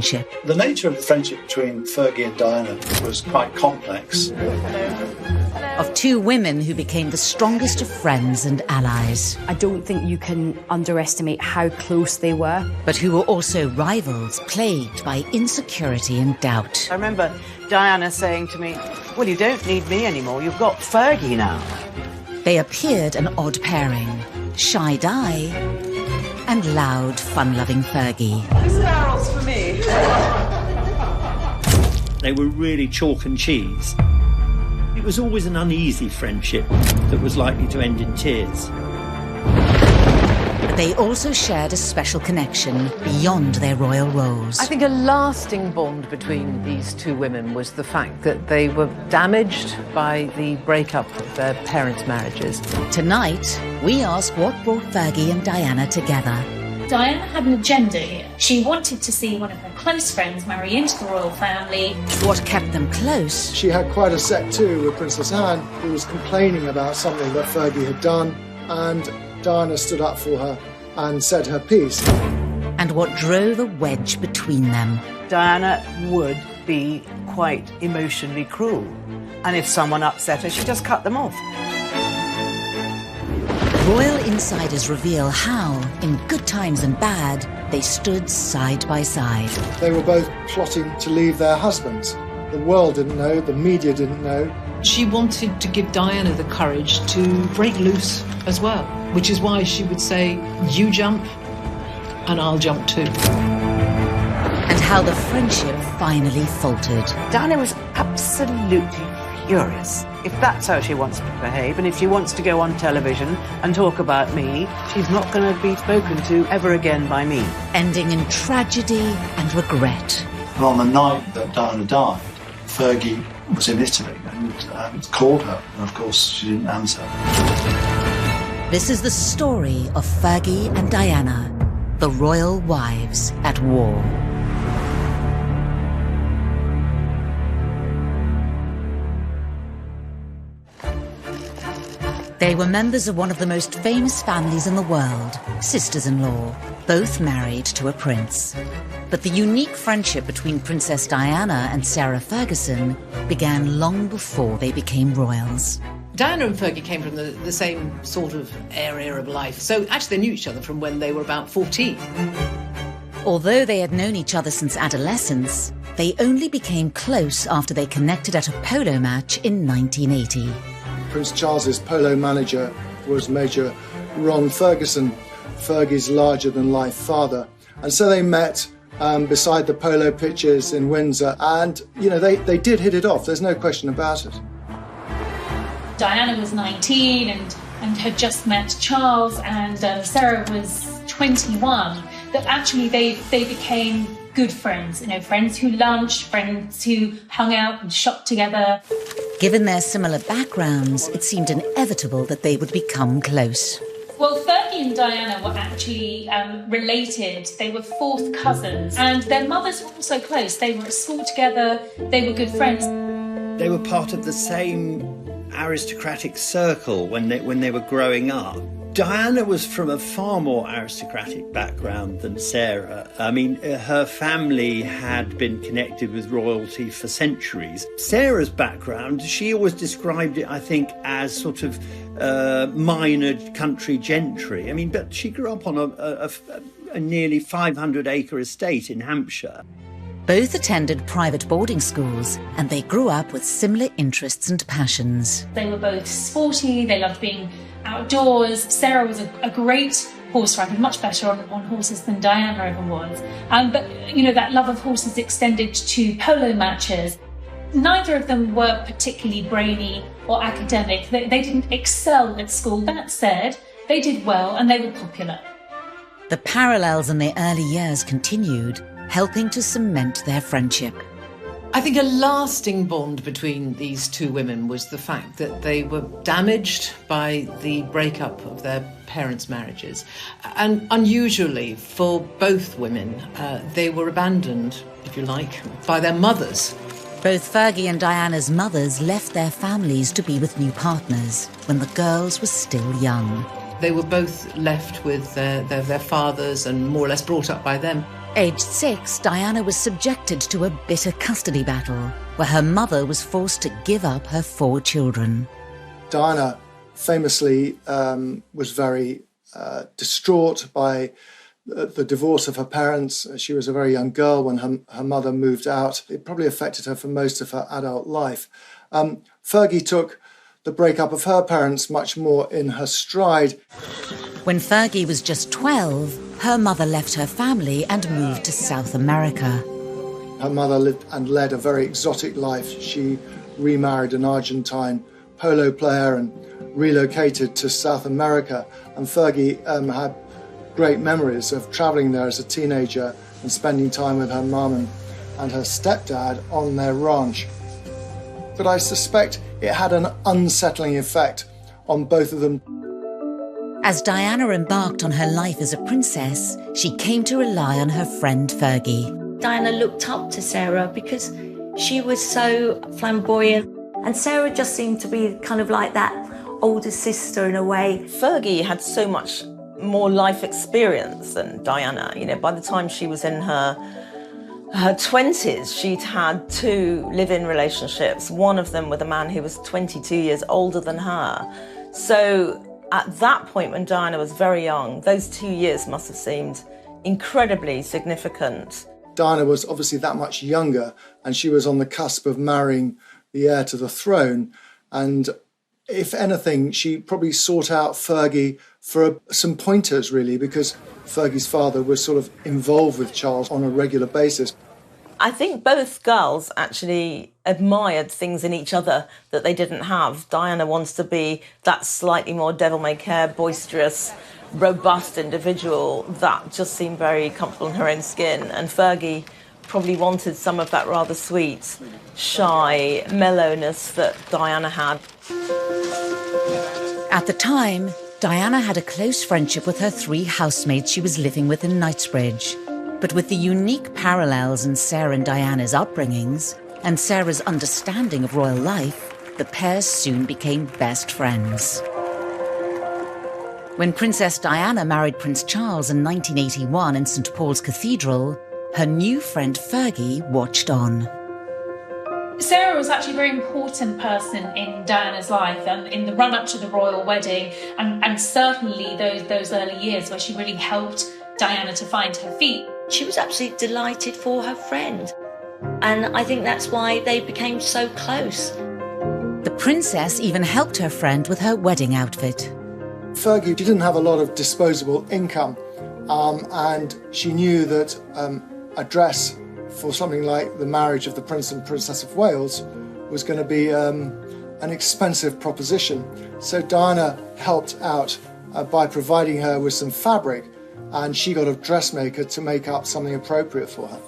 The nature of the friendship between Fergie and Diana was quite complex. Of two women who became the strongest of friends and allies. I don't think you can underestimate how close they were. But who were also rivals, plagued by insecurity and doubt. I remember Diana saying to me, well, you don't need me anymore, you've got Fergie now. They appeared an odd pairing, shy Di and loud, fun-loving Fergie. This barrel's for me. They were really chalk and cheese. It was always an uneasy friendship that was likely to end in tears. But they also shared a special connection beyond their royal roles. I think a lasting bond between these two women was the fact that they were damaged by the breakup of their parents' marriages. Tonight, we ask what brought Fergie and Diana together. Diana had an agenda here. She wanted to see one of her close friends marry into the royal family. What kept them close? She had quite a set too with Princess Anne, who was complaining about something that Fergie had done, and Diana stood up for her and said her piece. And what drove a wedge between them? Diana would be quite emotionally cruel. And if someone upset her, she'd just cut them off. Royal insiders reveal how, in good times and bad, they stood side by side. They were both plotting to leave their husbands. The world didn't know, the media didn't know. She wanted to give Diana the courage to break loose as well, which is why she would say, you jump and I'll jump too. And how the friendship finally faltered. Diana was absolutely furious. If that's how she wants to behave, and if she wants to go on television and talk about me, she's not going to be spoken to ever again by me. Ending in tragedy and regret. And on the night that Diana died, Fergie was in Italy and called her, and of course she didn't answer. This is the story of Fergie and Diana, the royal wives at war. They were members of one of the most famous families in the world, sisters-in-law, both married to a prince. But the unique friendship between Princess Diana and Sarah Ferguson began long before they became royals. Diana and Fergie came from the same sort of area of life, so actually they knew each other from when they were about 14. Although they had known each other since adolescence, they only became close after they connected at a polo match in 1980. Prince Charles's polo manager was Major Ron Ferguson, Fergie's larger-than-life father. And so they met beside the polo pitches in Windsor, and, you know, they did hit it off, there's no question about it. Diana was 19 and had just met Charles, and Sarah was 21. That actually they became good friends, you know, friends who lunched, friends who hung out and shopped together. Given their similar backgrounds, it seemed inevitable that they would become close. Well, Fergie and Diana were actually related. They were fourth cousins, and their mothers were also close. They were at school together, they were good friends. They were part of the same aristocratic circle when they were growing up. Diana was from a far more aristocratic background than Sarah. I mean, her family had been connected with royalty for centuries. Sarah's background, she always described it, I think, as sort of minor country gentry. I mean, but she grew up on a nearly 500-acre estate in Hampshire. Both attended private boarding schools, and they grew up with similar interests and passions. They were both sporty, they loved being outdoors. Sarah was a great horse rider, much better on horses than Diana ever was. But, you know, that love of horses extended to polo matches. Neither of them were particularly brainy or academic. They didn't excel at school. That said, they did well and they were popular. The parallels in their early years continued, helping to cement their friendship. I think a lasting bond between these two women was the fact that they were damaged by the breakup of their parents' marriages. And unusually for both women, they were abandoned, if you like, by their mothers. Both Fergie and Diana's mothers left their families to be with new partners when the girls were still young. They were both left with their fathers and more or less brought up by them. Aged 6, Diana was subjected to a bitter custody battle where her mother was forced to give up her 4 children. Diana famously was very distraught by the divorce of her parents. She was a very young girl when her mother moved out. It probably affected her for most of her adult life. Fergie took the breakup of her parents much more in her stride. When Fergie was just 12, her mother left her family and moved to South America. Her mother lived and led a very exotic life. She remarried an Argentine polo player and relocated to South America. And Fergie had great memories of travelling there as a teenager and spending time with her mum and her stepdad on their ranch. But I suspect it had an unsettling effect on both of them. As Diana embarked on her life as a princess, she came to rely on her friend Fergie. Diana looked up to Sarah because she was so flamboyant, and Sarah just seemed to be kind of like that older sister in a way. Fergie had so much more life experience than Diana. You know, by the time she was in her 20s, she'd had 2 live-in relationships, one of them with a man who was 22 years older than her. So at that point, when Diana was very young, those 2 years must have seemed incredibly significant. Diana was obviously that much younger, and she was on the cusp of marrying the heir to the throne. And if anything, she probably sought out Fergie for some pointers, really, because Fergie's father was sort of involved with Charles on a regular basis. I think both girls actually admired things in each other that they didn't have. Diana wants to be that slightly more devil-may-care, boisterous, robust individual that just seemed very comfortable in her own skin. And Fergie probably wanted some of that rather sweet, shy mellowness that Diana had. At the time, Diana had a close friendship with her 3 housemates she was living with in Knightsbridge. But with the unique parallels in Sarah and Diana's upbringings, and Sarah's understanding of royal life, the pair soon became best friends. When Princess Diana married Prince Charles in 1981 in St. Paul's Cathedral, her new friend Fergie watched on. Sarah was actually a very important person in Diana's life and in the run-up to the royal wedding, and certainly those early years where she really helped Diana to find her feet. She was absolutely delighted for her friend, and I think that's why they became so close. The princess even helped her friend with her wedding outfit. Fergie didn't have a lot of disposable income, and she knew that a dress for something like the marriage of the Prince and Princess of Wales was going to be an expensive proposition. So Diana helped out by providing her with some fabric, and she got a dressmaker to make up something appropriate for her.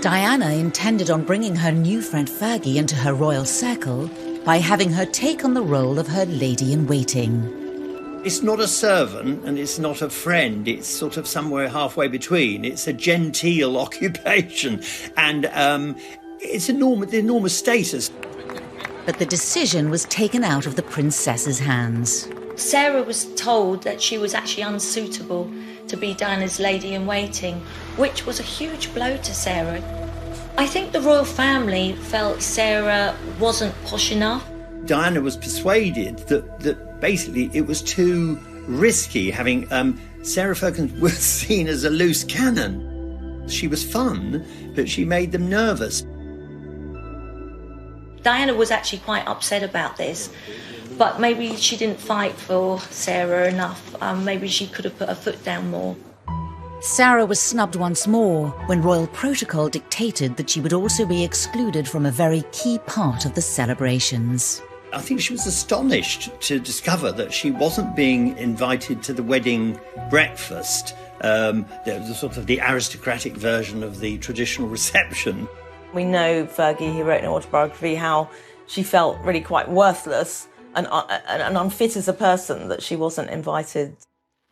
Diana intended on bringing her new friend Fergie into her royal circle by having her take on the role of her lady-in-waiting. It's not a servant and it's not a friend. It's sort of somewhere halfway between. It's a genteel occupation, and it's enormous status. But the decision was taken out of the princess's hands. Sarah was told that she was actually unsuitable to be Diana's lady-in-waiting, which was a huge blow to Sarah. I think the royal family felt Sarah wasn't posh enough. Diana was persuaded that basically it was too risky having Sarah Ferguson was seen as a loose cannon. She was fun, but she made them nervous. Diana was actually quite upset about this, but maybe she didn't fight for Sarah enough. Maybe she could have put her foot down more. Sarah was snubbed once more when royal protocol dictated that she would also be excluded from a very key part of the celebrations. I think she was astonished to discover that she wasn't being invited to the wedding breakfast, the sort of the aristocratic version of the traditional reception. We know Fergie, who wrote an autobiography, how she felt really quite worthless and unfit as a person, that she wasn't invited.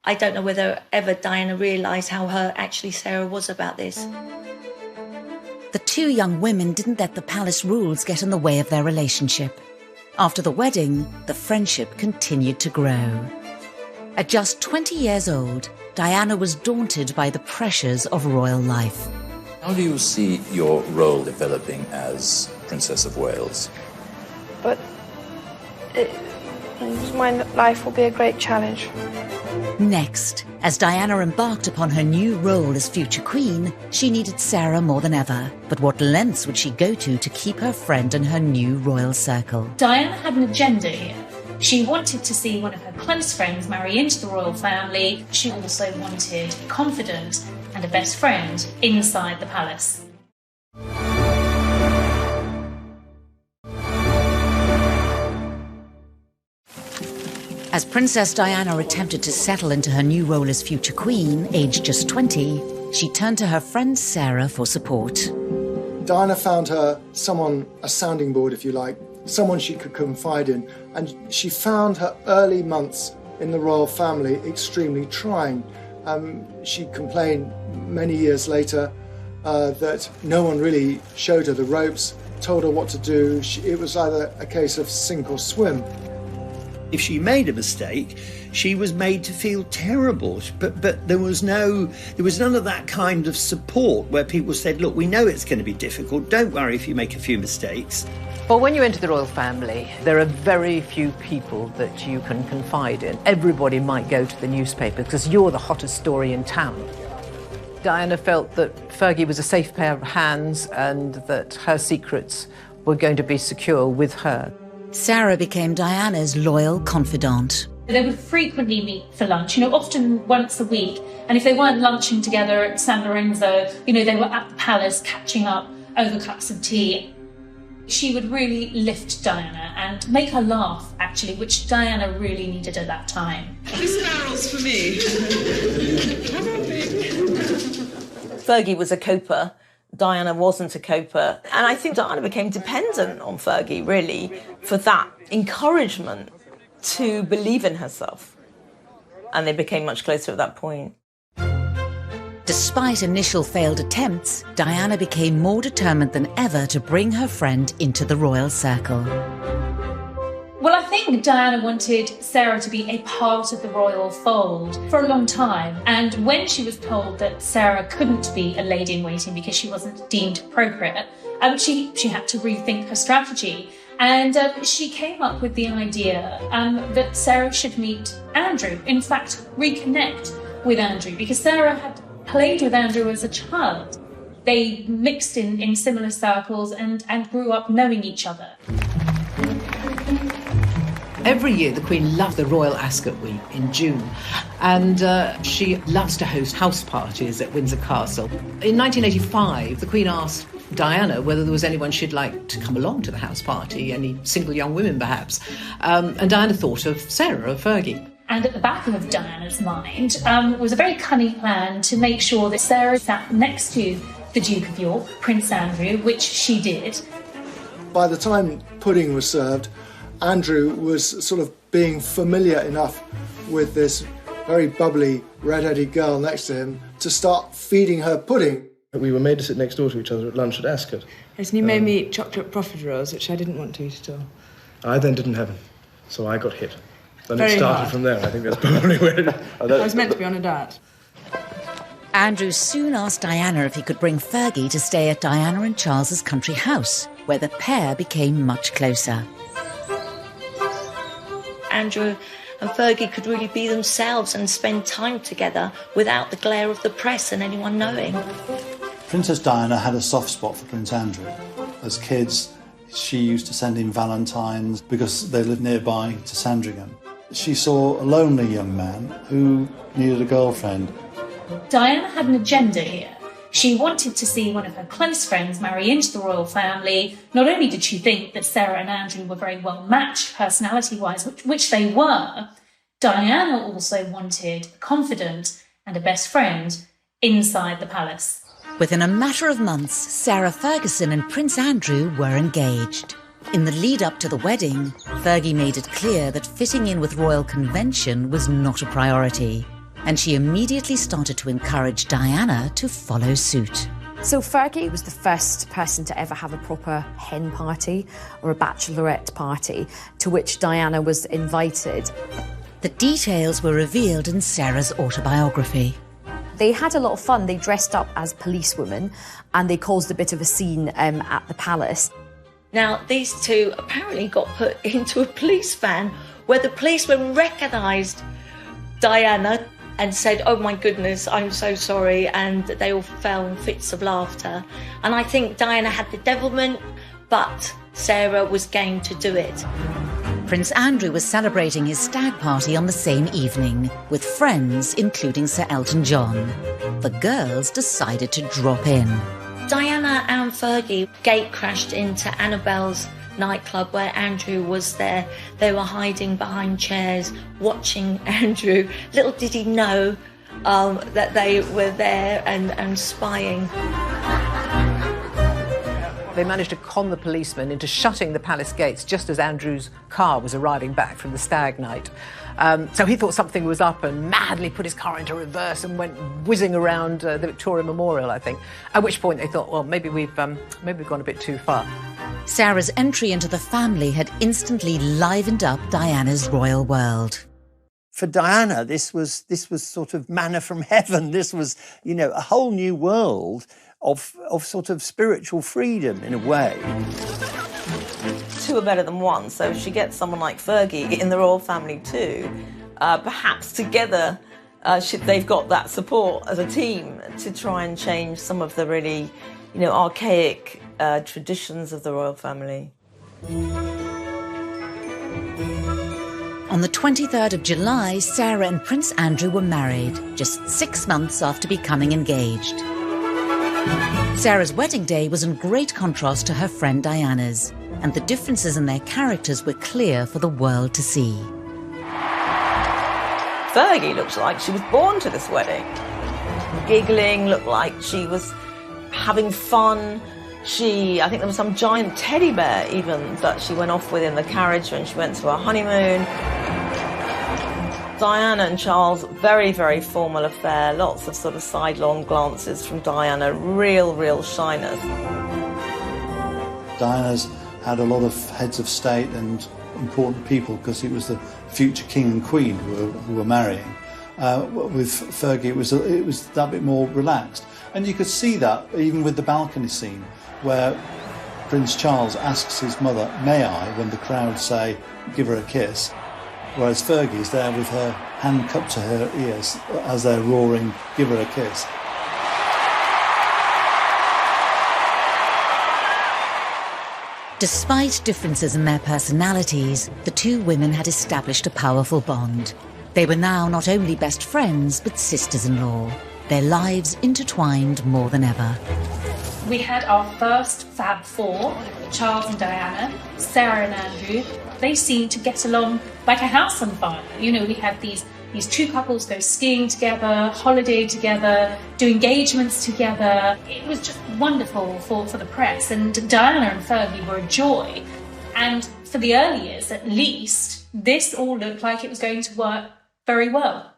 I don't know whether ever Diana realised how hurt actually Sarah was about this. The 2 young women didn't let the palace rules get in the way of their relationship. After the wedding, the friendship continued to grow. At just 20 years old, Diana was daunted by the pressures of royal life. How do you see your role developing as Princess of Wales? But my life will be a great challenge. Next, as Diana embarked upon her new role as future queen, she needed Sarah more than ever. But what lengths would she go to keep her friend in her new royal circle? Diana had an agenda here. She wanted to see one of her close friends marry into the royal family. She also wanted a confidant and a best friend inside the palace. As Princess Diana attempted to settle into her new role as future queen, aged just 20, she turned to her friend Sarah for support. Diana found her someone, a sounding board if you like, someone she could confide in, and she found her early months in the royal family extremely trying. She complained many years later that no one really showed her the ropes, told her what to do. It was either a case of sink or swim. If she made a mistake, she was made to feel terrible. But there was none of that kind of support where people said, look, we know it's going to be difficult. Don't worry if you make a few mistakes. Well, when you enter the royal family, there are very few people that you can confide in. Everybody might go to the newspaper because you're the hottest story in town. Diana felt that Fergie was a safe pair of hands and that her secrets were going to be secure with her. Sarah became Diana's loyal confidant. They would frequently meet for lunch, often once a week. And if they weren't lunching together at San Lorenzo, they were at the palace catching up over cups of tea. She would really lift Diana and make her laugh, actually, which Diana really needed at that time. This barrel's for me. Fergie was a coper. Diana wasn't a coper. And I think Diana became dependent on Fergie, really, for that encouragement to believe in herself. And they became much closer at that point. Despite initial failed attempts, Diana became more determined than ever to bring her friend into the royal circle. Well, I think Diana wanted Sarah to be a part of the royal fold for a long time. And when she was told that Sarah couldn't be a lady-in-waiting because she wasn't deemed appropriate, she had to rethink her strategy. And she came up with the idea that Sarah should meet Andrew, in fact, reconnect with Andrew, because Sarah had played with Andrew as a child. They mixed in similar circles and grew up knowing each other. Every year, the Queen loved the Royal Ascot Week in June, and she loves to host house parties at Windsor Castle. In 1985, the Queen asked Diana whether there was anyone she'd like to come along to the house party, any single young women perhaps, and Diana thought of Sarah, of Fergie. And at the back of Diana's mind was a very cunning plan to make sure that Sarah sat next to the Duke of York, Prince Andrew, which she did. By the time pudding was served, Andrew was sort of being familiar enough with this very bubbly, red-headed girl next to him to start feeding her pudding. We were made to sit next door to each other at lunch at Ascot. Yes, and you made me eat chocolate profiteroles, which I didn't want to eat at all. I then didn't have them, so I got hit. Then Very it started hard. from there. I think that's probably where it... I was meant to be on a diet. Andrew soon asked Diana if he could bring Fergie to stay at Diana and Charles's country house, where the pair became much closer. Andrew and Fergie could really be themselves and spend time together without the glare of the press and anyone knowing. Princess Diana had a soft spot for Prince Andrew. As kids, she used to send him valentines because they lived nearby to Sandringham. She saw a lonely young man who needed a girlfriend. Diana had an agenda here. She wanted to see one of her close friends marry into the royal family. Not only did she think that Sarah and Andrew were very well matched personality-wise, which they were, Diana also wanted a confidant and a best friend inside the palace. Within a matter of months, Sarah Ferguson and Prince Andrew were engaged. In the lead-up to the wedding, Fergie made it clear that fitting in with royal convention was not a priority, and she immediately started to encourage Diana to follow suit. So Fergie was the first person to ever have a proper hen party or a bachelorette party to which Diana was invited. The details were revealed in Sarah's autobiography. They had a lot of fun. They dressed up as policewomen and they caused a bit of a scene at the palace. Now, these two apparently got put into a police van where the policeman recognised Diana and said, "Oh my goodness, I'm so sorry," and they all fell in fits of laughter. And I think Diana had the devilment, but Sarah was game to do it. Prince Andrew was celebrating his stag party on the same evening, with friends including Sir Elton John. The girls decided to drop in. Diana and Fergie gate crashed into Annabelle's nightclub where Andrew was there. They were hiding behind chairs, watching Andrew. Little did he know that they were there and spying. They managed to con the policeman into shutting the palace gates just as Andrew's car was arriving back from the stag night. So he thought something was up and madly put his car into reverse and went whizzing around the Victoria Memorial, I think. At which point they thought, well, maybe we've gone a bit too far. Sarah's entry into the family had instantly livened up Diana's royal world. For Diana, this was sort of manna from heaven. This was, a whole new world of sort of spiritual freedom in a way. Two are better than one, so if she gets someone like Fergie in the royal family too, perhaps together they've got that support as a team to try and change some of the really, archaic traditions of the royal family. On the 23rd of July, Sarah and Prince Andrew were married, just 6 months after becoming engaged. Sarah's wedding day was in great contrast to her friend Diana's, and the differences in their characters were clear for the world to see. Fergie looks like she was born to this wedding. Giggling, looked like she was having fun. I think there was some giant teddy bear even that she went off with in the carriage when she went to her honeymoon. Diana and Charles, very, very formal affair, lots of sort of sidelong glances from Diana, real shyness. Diana's had a lot of heads of state and important people because it was the future king and queen who were marrying. With Fergie, it was that bit more relaxed. And you could see that even with the balcony scene where Prince Charles asks his mother, "May I?" when the crowd say, "Give her a kiss." Whereas Fergie's there with her hand cupped to her ears as they're roaring, "Give her a kiss." Despite differences in their personalities, the two women had established a powerful bond. They were now not only best friends, but sisters-in-law, their lives intertwined more than ever. We had our first Fab Four, Charles and Diana, Sarah and Andrew. They seemed to get along like a house on fire. We had these two couples go skiing together, holiday together, do engagements together. It was just wonderful for the press, and Diana and Fergie were a joy. And for the early years, at least, this all looked like it was going to work very well.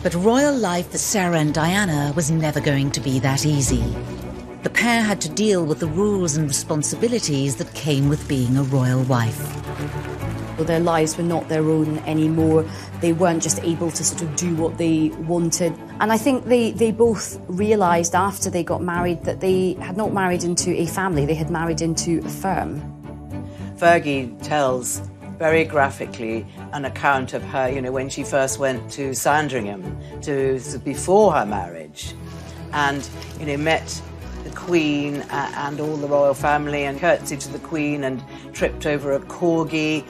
But royal life for Sarah and Diana was never going to be that easy. The pair had to deal with the rules and responsibilities that came with being a royal wife. Their lives were not their own anymore. They weren't just able to sort of do what they wanted. And I think they both realised after they got married that they had not married into a family, they had married into a firm. Fergie tells very graphically an account of her, when she first went to Sandringham before her marriage and, met the Queen and all the royal family and curtsied to the Queen and tripped over a corgi.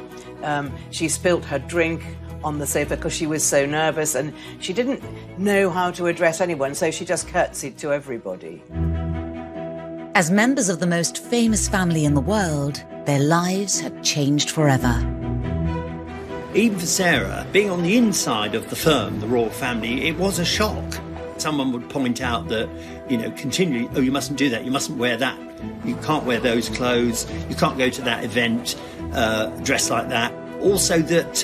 She spilt her drink on the sofa because she was so nervous and she didn't know how to address anyone, so she just curtsied to everybody. As members of the most famous family in the world, their lives had changed forever. Even for Sarah, being on the inside of the firm, the royal family, it was a shock. Someone would point out that, continually, "Oh, you mustn't do that, you mustn't wear that, you can't wear those clothes, you can't go to that event dressed like that." Also that,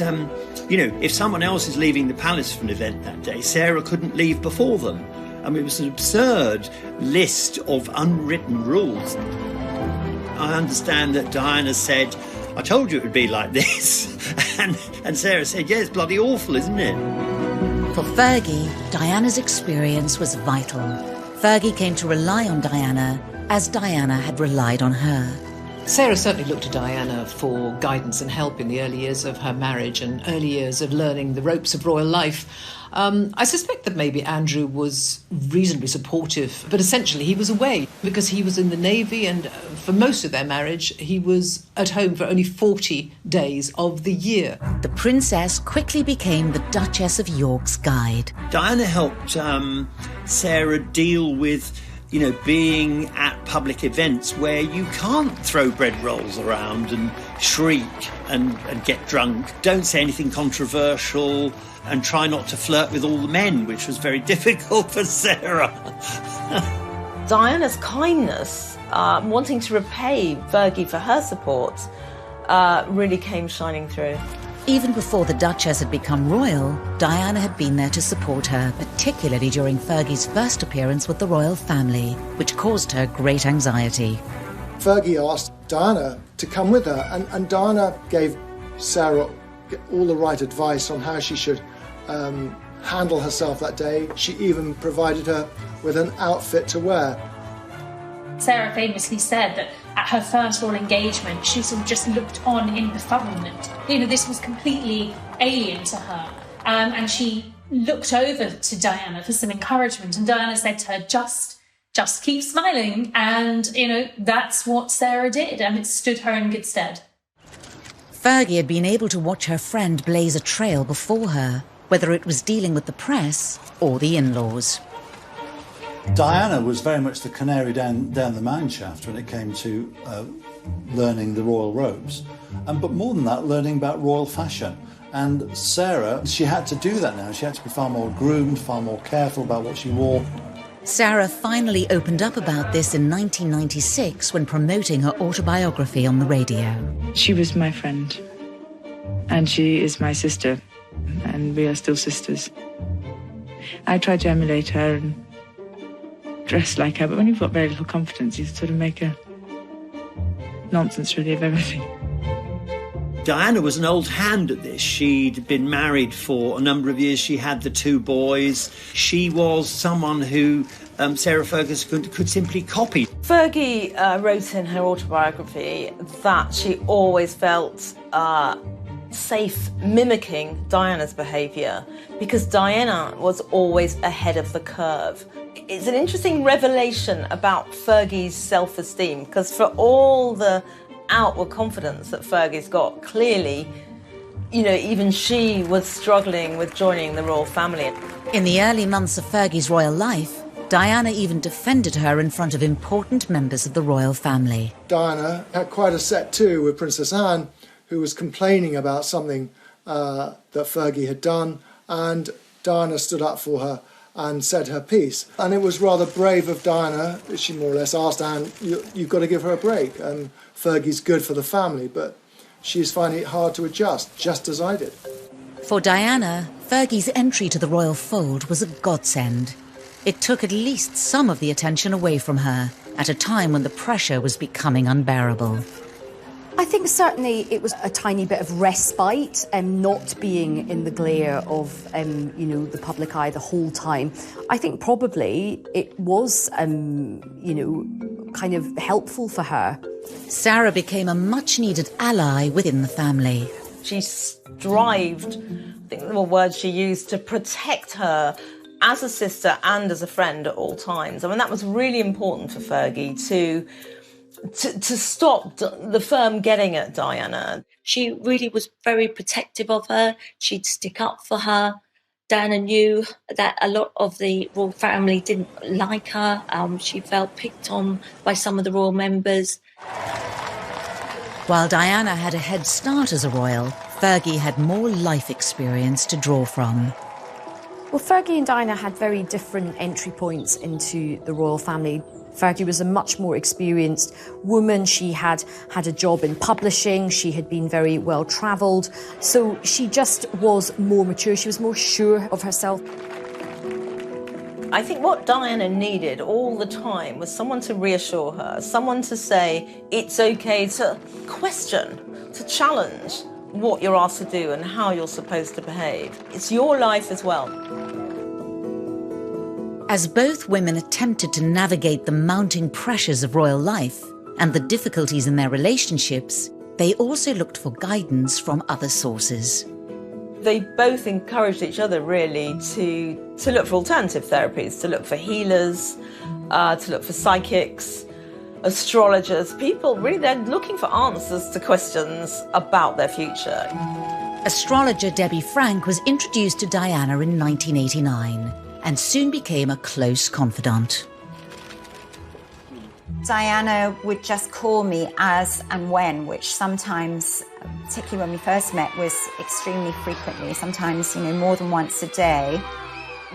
if someone else is leaving the palace for an event that day, Sarah couldn't leave before them. I mean, it was an absurd list of unwritten rules. I understand that Diana said, "I told you it would be like this." And Sarah said, yeah, it's bloody awful, isn't it? For Fergie, Diana's experience was vital. Fergie came to rely on Diana as Diana had relied on her. Sarah certainly looked to Diana for guidance and help in the early years of her marriage and early years of learning the ropes of royal life. I suspect that maybe Andrew was reasonably supportive, but essentially he was away because he was in the Navy, and for most of their marriage he was at home for only 40 days of the year. The princess quickly became the Duchess of York's guide. Diana helped Sarah deal with, you know, being at public events where you can't throw bread rolls around and shriek and get drunk. Don't say anything controversial and try not to flirt with all the men, which was very difficult for Sarah. Diana's kindness, wanting to repay Fergie for her support, really came shining through. Even before the Duchess had become royal, Diana had been there to support her, particularly during Fergie's first appearance with the royal family, which caused her great anxiety. Fergie asked Diana to come with her, and Diana gave Sarah all the right advice on how she should handle herself that day. She even provided her with an outfit to wear. Sarah famously said that at her first royal engagement, she sort of just looked on in befuddlement. You know, this was completely alien to her. And she looked over to Diana for some encouragement. And Diana said to her, just keep smiling. And, you know, that's what Sarah did. And it stood her in good stead. Fergie had been able to watch her friend blaze a trail before her, whether it was dealing with the press or the in-laws. Diana was very much the canary down the mineshaft when it came to learning the royal robes. But more than that, learning about royal fashion. And Sarah, she had to do that now. She had to be far more groomed, far more careful about what she wore. Sarah finally opened up about this in 1996 when promoting her autobiography on the radio. She was my friend, and she is my sister, and we are still sisters. I tried to emulate her and dress like her, but when you've got very little confidence, you sort of make a nonsense really of everything. Diana was an old hand at this. She'd been married for a number of years. She had the 2 boys. She was someone who Sarah Ferguson could simply copy. Fergie wrote in her autobiography that she always felt safe mimicking Diana's behaviour because Diana was always ahead of the curve. It's an interesting revelation about Fergie's self-esteem, because for all the outward confidence that Fergie's got, clearly, you know, even she was struggling with joining the royal family. In the early months of Fergie's royal life, Diana even defended her in front of important members of the royal family. Diana had quite a set too with Princess Anne, who was complaining about something that Fergie had done, and Diana stood up for her and said her piece. And it was rather brave of Diana. She more or less asked Anne, you've got to give her a break. And Fergie's good for the family, but she's finding it hard to adjust, just as I did. For Diana, Fergie's entry to the royal fold was a godsend. It took at least some of the attention away from her at a time when the pressure was becoming unbearable. I think certainly it was a tiny bit of respite, not being in the glare of, you know, the public eye the whole time. I think probably it was, you know, kind of helpful for her. Sarah became a much-needed ally within the family. She strived, I think the words she used, to protect her as a sister and as a friend at all times. I mean, that was really important for Fergie to stop the firm getting at Diana. She really was very protective of her. She'd stick up for her. Diana knew that a lot of the royal family didn't like her. She felt picked on by some of the royal members. While Diana had a head start as a royal, Fergie had more life experience to draw from. Well, Fergie and Diana had very different entry points into the royal family. Fergie was a much more experienced woman. She had had a job in publishing. She had been very well travelled. So she just was more mature. She was more sure of herself. I think what Diana needed all the time was someone to reassure her, someone to say it's okay to question, to challenge what you're asked to do and how you're supposed to behave. It's your life as well. As both women attempted to navigate the mounting pressures of royal life and the difficulties in their relationships, they also looked for guidance from other sources. They both encouraged each other, really, to look for alternative therapies, to look for healers, to look for psychics, astrologers, people, really, they're looking for answers to questions about their future. Astrologer Debbie Frank was introduced to Diana in 1989 and soon became a close confidant. Diana would just call me as and when, which sometimes, particularly when we first met, was extremely frequently, sometimes, more than once a day.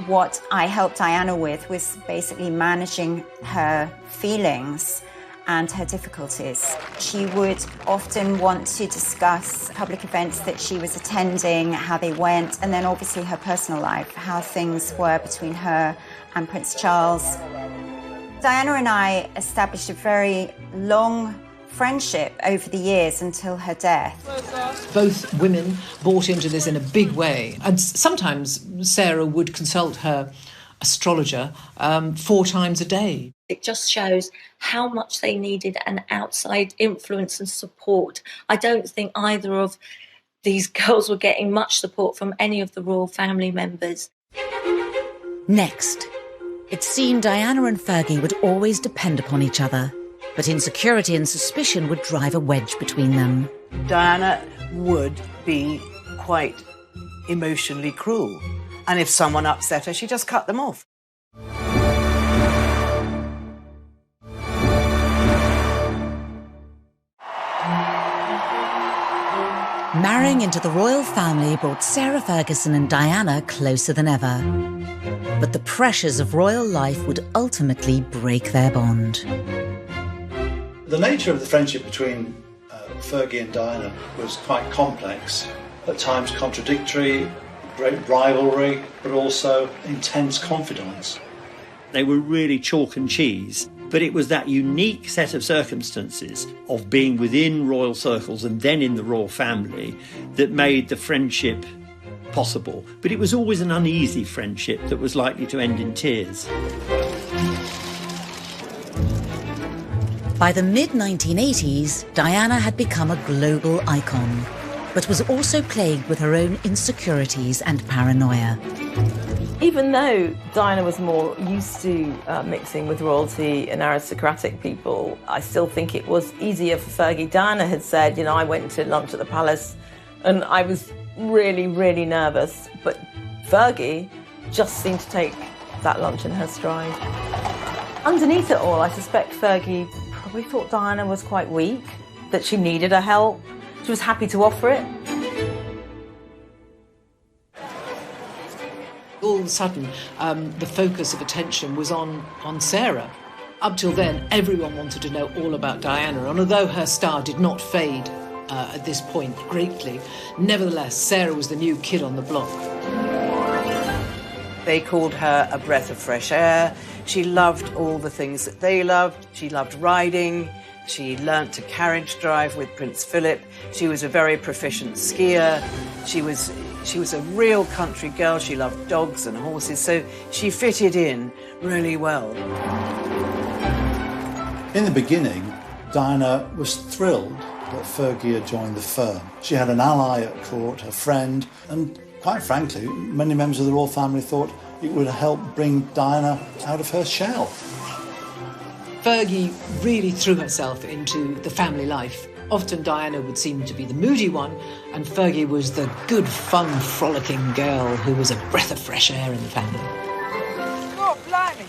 What I helped Diana with was basically managing her feelings and her difficulties. She would often want to discuss public events that she was attending, how they went, and then obviously her personal life, how things were between her and Prince Charles. Diana and I established a very long friendship over the years until her death. Both women bought into this in a big way, and sometimes Sarah would consult her astrologer 4 times a day. It just shows how much they needed an outside influence and support. I don't think either of these girls were getting much support from any of the royal family members. Next, it seemed Diana and Fergie would always depend upon each other, but insecurity and suspicion would drive a wedge between them. Diana would be quite emotionally cruel, and if someone upset her, she just cut them off. Marrying into the royal family brought Sarah Ferguson and Diana closer than ever. But the pressures of royal life would ultimately break their bond. The nature of the friendship between Fergie and Diana was quite complex, at times contradictory, great rivalry, but also intense confidence. They were really chalk and cheese, but it was that unique set of circumstances of being within royal circles and then in the royal family that made the friendship possible. But it was always an uneasy friendship that was likely to end in tears. By the mid-1980s, Diana had become a global icon, but was also plagued with her own insecurities and paranoia. Even though Diana was more used to mixing with royalty and aristocratic people, I still think it was easier for Fergie. Diana had said, I went to lunch at the palace and I was really, really nervous, but Fergie just seemed to take that lunch in her stride. Underneath it all, I suspect Fergie probably thought Diana was quite weak, that she needed her help. She was happy to offer it. All of a sudden, the focus of attention was on Sarah. Up till then, everyone wanted to know all about Diana, and although her star did not fade at this point greatly, nevertheless, Sarah was the new kid on the block. They called her a breath of fresh air. She loved all the things that they loved. She loved riding. She learnt to carriage drive with Prince Philip. She was a very proficient skier. She was a real country girl. She loved dogs and horses, so she fitted in really well. In the beginning, Diana was thrilled that Fergie had joined the firm. She had an ally at court, a friend, and quite frankly, many members of the royal family thought it would help bring Diana out of her shell. Fergie really threw herself into the family life. Often Diana would seem to be the moody one, and Fergie was the good, fun, frolicking girl who was a breath of fresh air in the family. Oh, blimey.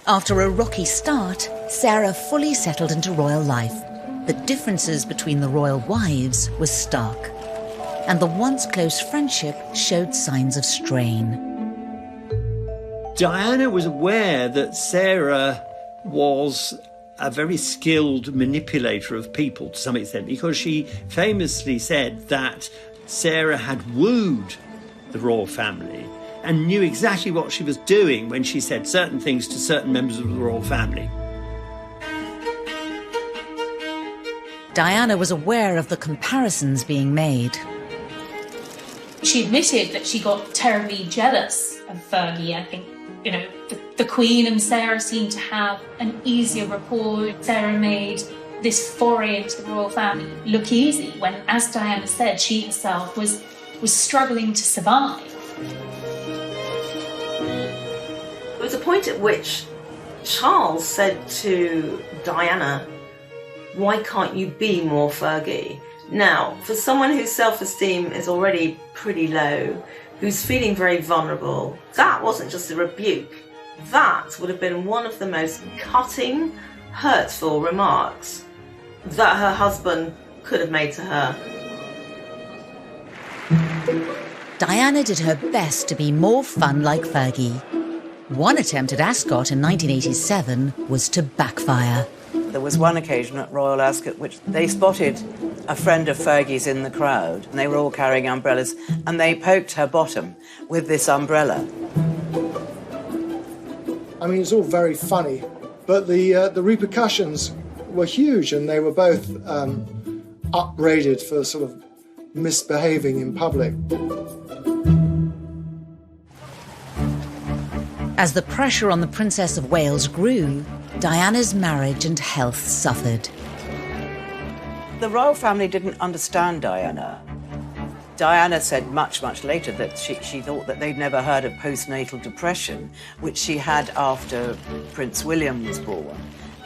After a rocky start, Sarah fully settled into royal life. The differences between the royal wives were stark, and the once close friendship showed signs of strain. Diana was aware that Sarah was a very skilled manipulator of people to some extent, because she famously said that Sarah had wooed the royal family and knew exactly what she was doing when she said certain things to certain members of the royal family. Diana was aware of the comparisons being made. She admitted that she got terribly jealous of Fergie. I think, you know, the Queen and Sarah seemed to have an easier rapport. Sarah made this foray into the royal family look easy when, as Diana said, she herself was struggling to survive. There was a point at which Charles said to Diana, "Why can't you be more Fergie?" Now, for someone whose self-esteem is already pretty low, who's feeling very vulnerable, that wasn't just a rebuke. That would have been one of the most cutting, hurtful remarks that her husband could have made to her. Diana did her best to be more fun like Fergie. One attempt at Ascot in 1987 was to backfire. There was one occasion at Royal Ascot which they spotted a friend of Fergie's in the crowd, and they were all carrying umbrellas, and they poked her bottom with this umbrella. I mean, it's all very funny, but the repercussions were huge, and they were both upbraided for sort of misbehaving in public. As the pressure on the Princess of Wales grew, Diana's marriage and health suffered. The royal family didn't understand Diana. Diana said much, much later that she thought that they'd never heard of postnatal depression, which she had after Prince William was born.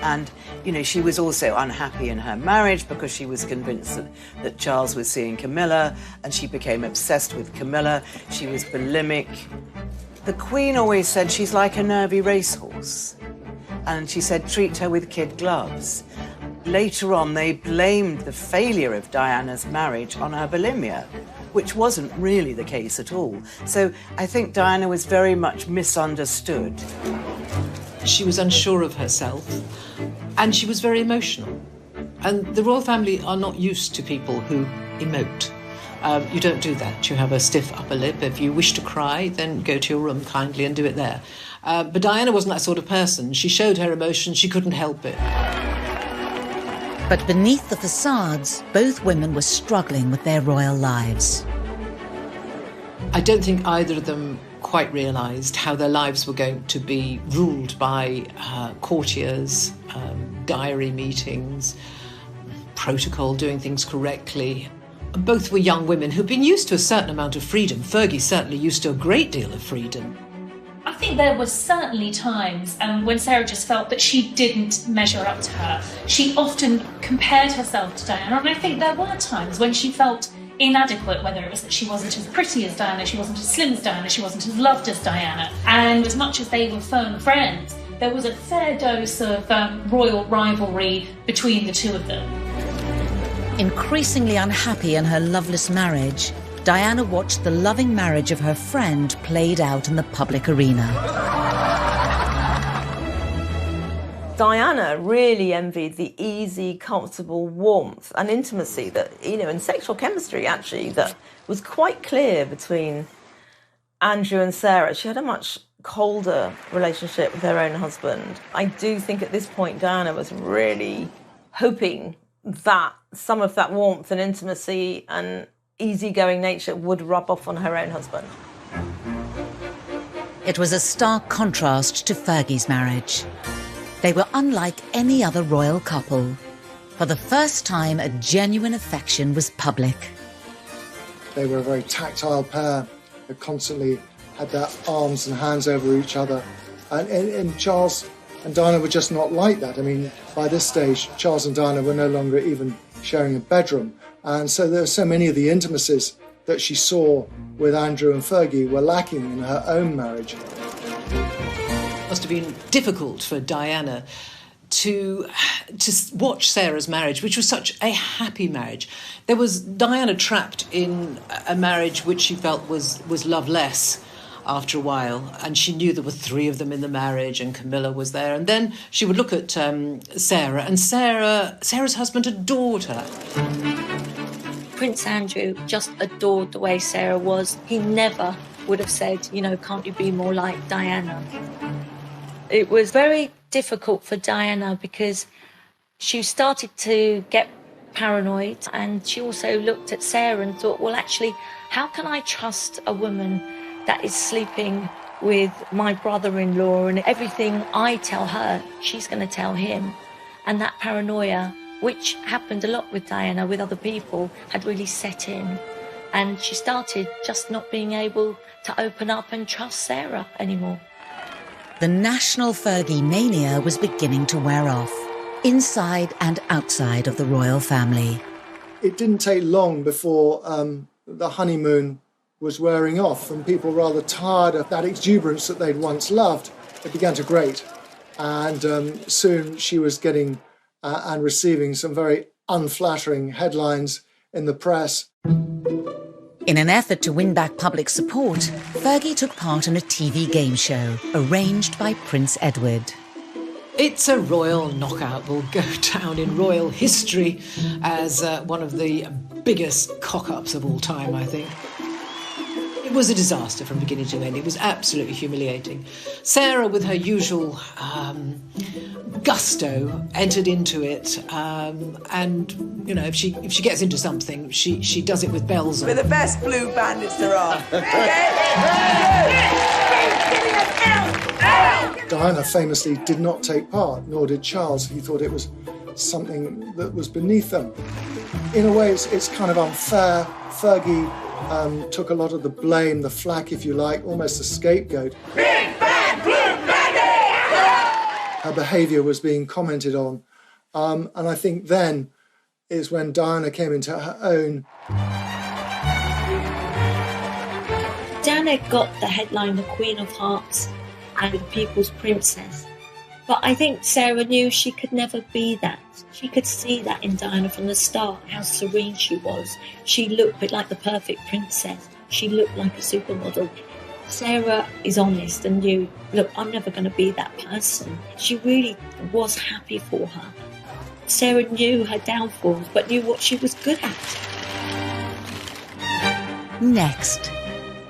And, you know, she was also unhappy in her marriage because she was convinced that Charles was seeing Camilla, and she became obsessed with Camilla. She was bulimic. The Queen always said she's like a nervy racehorse. And she said, treat her with kid gloves. Later on, they blamed the failure of Diana's marriage on her bulimia, which wasn't really the case at all. So I think Diana was very much misunderstood. She was unsure of herself, and she was very emotional. And the royal family are not used to people who emote. You don't do that. You have a stiff upper lip. If you wish to cry, then go to your room kindly and do it there. But Diana wasn't that sort of person. She showed her emotion. She couldn't help it. But beneath the facades, both women were struggling with their royal lives. I don't think either of them quite realised how their lives were going to be ruled by courtiers, diary meetings, protocol, doing things correctly. Both were young women who'd been used to a certain amount of freedom. Fergie certainly used to a great deal of freedom. I think there were certainly times when Sarah just felt that she didn't measure up to her. She often compared herself to Diana, and I think there were times when she felt inadequate, whether it was that she wasn't as pretty as Diana, she wasn't as slim as Diana, she wasn't as loved as Diana. And as much as they were firm friends, there was a fair dose of royal rivalry between the two of them. Increasingly unhappy in her loveless marriage, Diana watched the loving marriage of her friend played out in the public arena. Diana really envied the easy, comfortable warmth and intimacy that, you know, and sexual chemistry, actually, that was quite clear between Andrew and Sarah. She had a much colder relationship with her own husband. I do think at this point Diana was really hoping that some of that warmth and intimacy and easygoing nature would rub off on her own husband. It was a stark contrast to Fergie's marriage. They were unlike any other royal couple. For the first time, a genuine affection was public. They were a very tactile pair. They constantly had their arms and hands over each other. And Charles and Diana were just not like that. I mean, by this stage, Charles and Diana were no longer even sharing a bedroom. And so there were so many of the intimacies that she saw with Andrew and Fergie were lacking in her own marriage. It must have been difficult for Diana to watch Sarah's marriage, which was such a happy marriage. There was Diana trapped in a marriage which she felt was loveless after a while, and she knew there were three of them in the marriage, and Camilla was there. And then she would look at Sarah, and Sarah's husband adored her. Prince Andrew just adored the way Sarah was. He never would have said, you know, can't you be more like Diana? It was very difficult for Diana because she started to get paranoid, and she also looked at Sarah and thought, well, actually, how can I trust a woman that is sleeping with my brother-in-law, and everything I tell her, she's going to tell him. And that paranoia, which happened a lot with Diana, with other people, had really set in. And she started just not being able to open up and trust Sarah anymore. The national Fergie mania was beginning to wear off, inside and outside of the royal family. It didn't take long before the honeymoon was wearing off, and people, rather tired of that exuberance that they'd once loved, it began to grate. And soon she was getting and receiving some very unflattering headlines in the press. In an effort to win back public support, Fergie took part in a TV game show arranged by Prince Edward. It's a royal knockout, will go down in royal history as one of the biggest cock-ups of all time, I think. It was a disaster from beginning to end. It was absolutely humiliating. Sarah, with her usual gusto, entered into it, and you know, if she gets into something, she does it with bells on. We're the best blue bandits there are. Diana famously did not take part, nor did Charles. He thought it was something that was beneath them. In a way, it's kind of unfair. Fergie took a lot of the blame, the flack, if you like, almost the scapegoat. Big bad blue bandit! Her behaviour was being commented on. And I think then is when Diana came into her own. Diana got the headline, the Queen of Hearts and the People's Princess. But I think Sarah knew she could never be that. She could see that in Diana from the start, how serene she was. She looked a bit like the perfect princess. She looked like a supermodel. Sarah is honest and knew, look, I'm never going to be that person. She really was happy for her. Sarah knew her downfalls, but knew what she was good at. Next.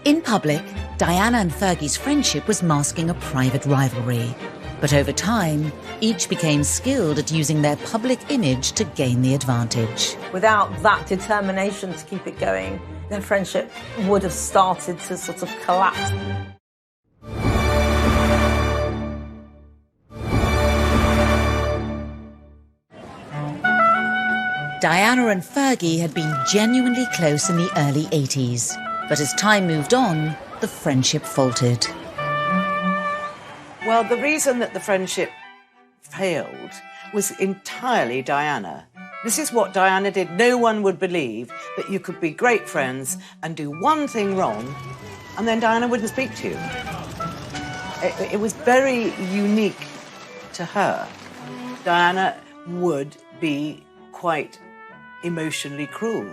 In public, Diana and Fergie's friendship was masking a private rivalry. But over time, each became skilled at using their public image to gain the advantage. Without that determination to keep it going, their friendship would have started to sort of collapse. Diana and Fergie had been genuinely close in the early 80s. But as time moved on, the friendship faltered. Well, the reason that the friendship failed was entirely Diana. This is what Diana did. No one would believe that you could be great friends and do one thing wrong, and then Diana wouldn't speak to you. It was very unique to her. Diana would be quite emotionally cruel.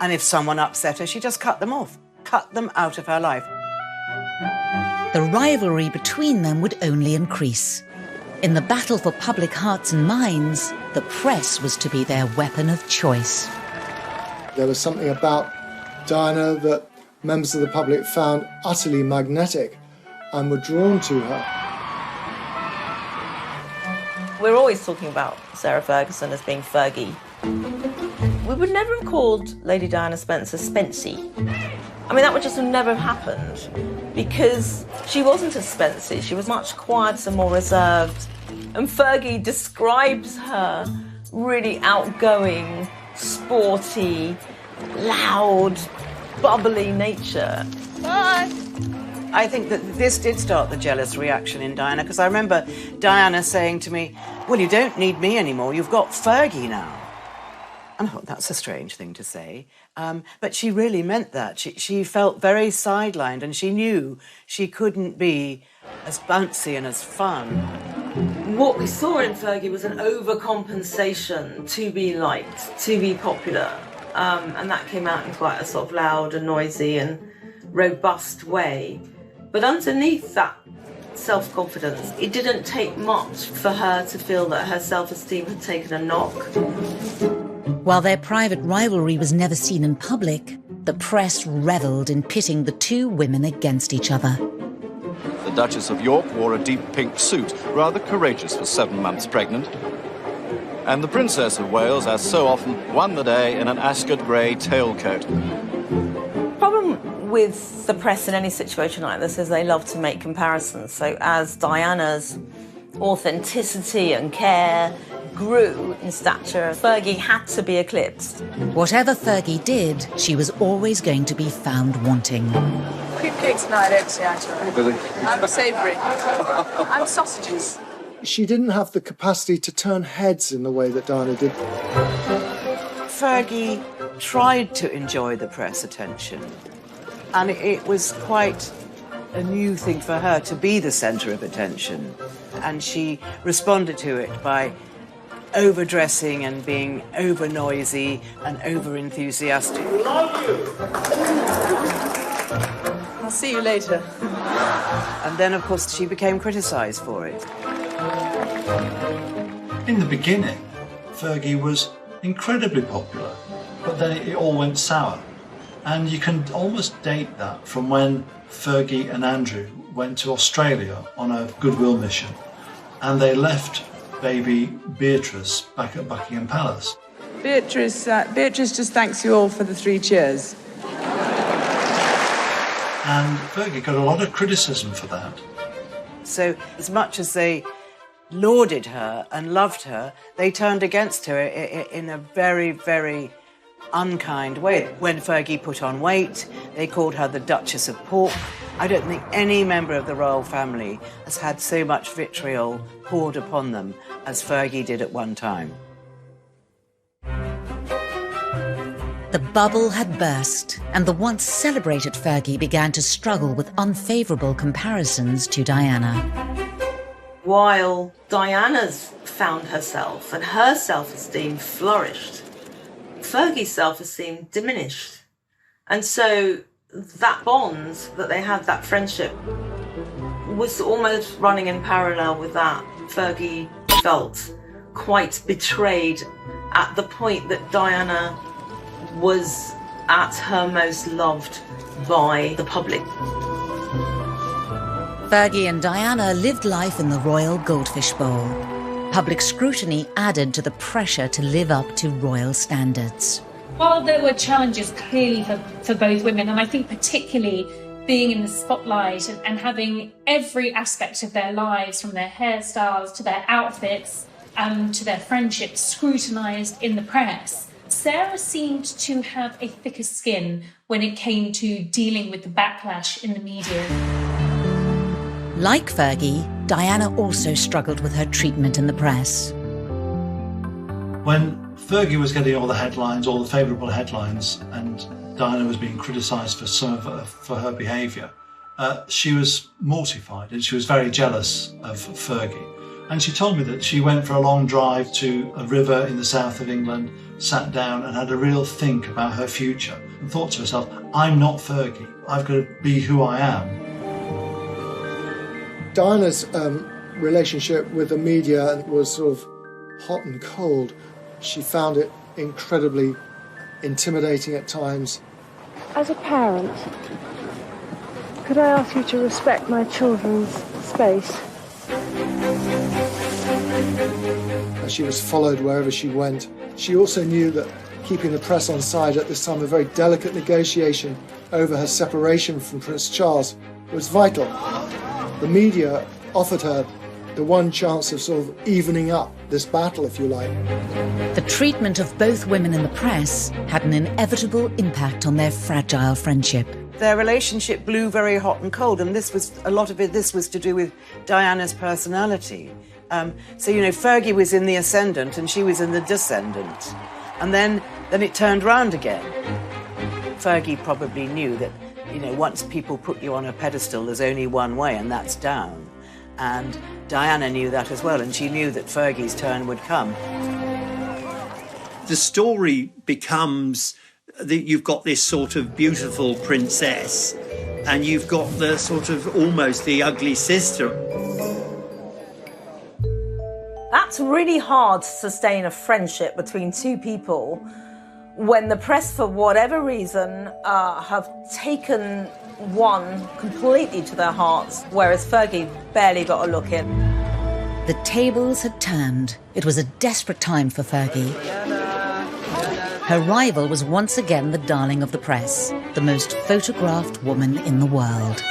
And if someone upset her, she just cut them off, cut them out of her life. The rivalry between them would only increase. In the battle for public hearts and minds, the press was to be their weapon of choice. There was something about Diana that members of the public found utterly magnetic and were drawn to her. We're always talking about Sarah Ferguson as being Fergie. We would never have called Lady Diana Spencer Spency. I mean, that would just have never happened because she wasn't as Spency. She was much quieter, more reserved. And Fergie describes her really outgoing, sporty, loud, bubbly nature. Bye! I think that this did start the jealous reaction in Diana, because I remember Diana saying to me, well, you don't need me anymore, you've got Fergie now. And I thought, that's a strange thing to say. But she really meant that. She felt very sidelined, and she knew she couldn't be as bouncy and as fun. What we saw in Fergie was an overcompensation to be liked, to be popular. And that came out in quite a sort of loud and noisy and robust way. But underneath that self-confidence, it didn't take much for her to feel that her self-esteem had taken a knock. While their private rivalry was never seen in public, the press revelled in pitting the two women against each other. The Duchess of York wore a deep pink suit, rather courageous for 7 months pregnant. And the Princess of Wales, as so often, won the day in an Ascot grey tailcoat. Problem with the press in any situation like this is they love to make comparisons. So as Diana's authenticity and care grew in stature, Fergie had to be eclipsed. Whatever Fergie did, she was always going to be found wanting. Cream cakes and I don't say actually. Really? I'm savoury. I'm sausages. She didn't have the capacity to turn heads in the way that Diana did. Fergie tried to enjoy the press attention, and it was quite a new thing for her to be the centre of attention. And she responded to it by overdressing and being over noisy and over enthusiastic. I'll see you later. And then, of course, she became criticised for it. In the beginning, Fergie was incredibly popular, but then it all went sour. And you can almost date that from when Fergie and Andrew went to Australia on a goodwill mission, and they left baby Beatrice back at Buckingham Palace. Beatrice just thanks you all for the 3 cheers. And Fergie got a lot of criticism for that. So as much as they lauded her and loved her, they turned against her in a very, very unkind way. When Fergie put on weight, they called her the Duchess of Pork. I don't think any member of the royal family has had so much vitriol poured upon them as Fergie did at one time. The bubble had burst, and the once celebrated Fergie began to struggle with unfavourable comparisons to Diana. While Diana's found herself and her self-esteem flourished, Fergie's self-esteem diminished. And so that bond that they had, that friendship, was almost running in parallel with that. Fergie felt quite betrayed at the point that Diana was at her most loved by the public. Fergie and Diana lived life in the Royal Goldfish Bowl. Public scrutiny added to the pressure to live up to royal standards. While there were challenges clearly for both women, and I think particularly being in the spotlight and having every aspect of their lives, from their hairstyles to their outfits to their friendships, scrutinised in the press, Sarah seemed to have a thicker skin when it came to dealing with the backlash in the media. Like Fergie, Diana also struggled with her treatment in the press. When Fergie was getting all the headlines, all the favourable headlines, and Diana was being criticised for her behaviour, she was mortified and she was very jealous of Fergie. And she told me that she went for a long drive to a river in the south of England, sat down and had a real think about her future and thought to herself, I'm not Fergie, I've got to be who I am. Diana's relationship with the media was sort of hot and cold. She found it incredibly intimidating at times. As a parent, could I ask you to respect my children's space? She was followed wherever she went. She also knew that keeping the press on side at this time, a very delicate negotiation over her separation from Prince Charles, was vital. The media offered her the one chance of sort of evening up this battle, if you like. The treatment of both women in the press had an inevitable impact on their fragile friendship. Their relationship blew very hot and cold, and this was to do with Diana's personality. So, Fergie was in the ascendant and she was in the descendant. And then it turned round again. Fergie probably knew that, once people put you on a pedestal, there's only one way, and that's down. And Diana knew that as well, and she knew that Fergie's turn would come. The story becomes that you've got this sort of beautiful princess, and you've got the sort of almost the ugly sister. That's really hard to sustain a friendship between two people when the press, for whatever reason, have taken one completely to their hearts, whereas Fergie barely got a look in. The tables had turned. It was a desperate time for Fergie. Her rival was once again the darling of the press, the most photographed woman in the world.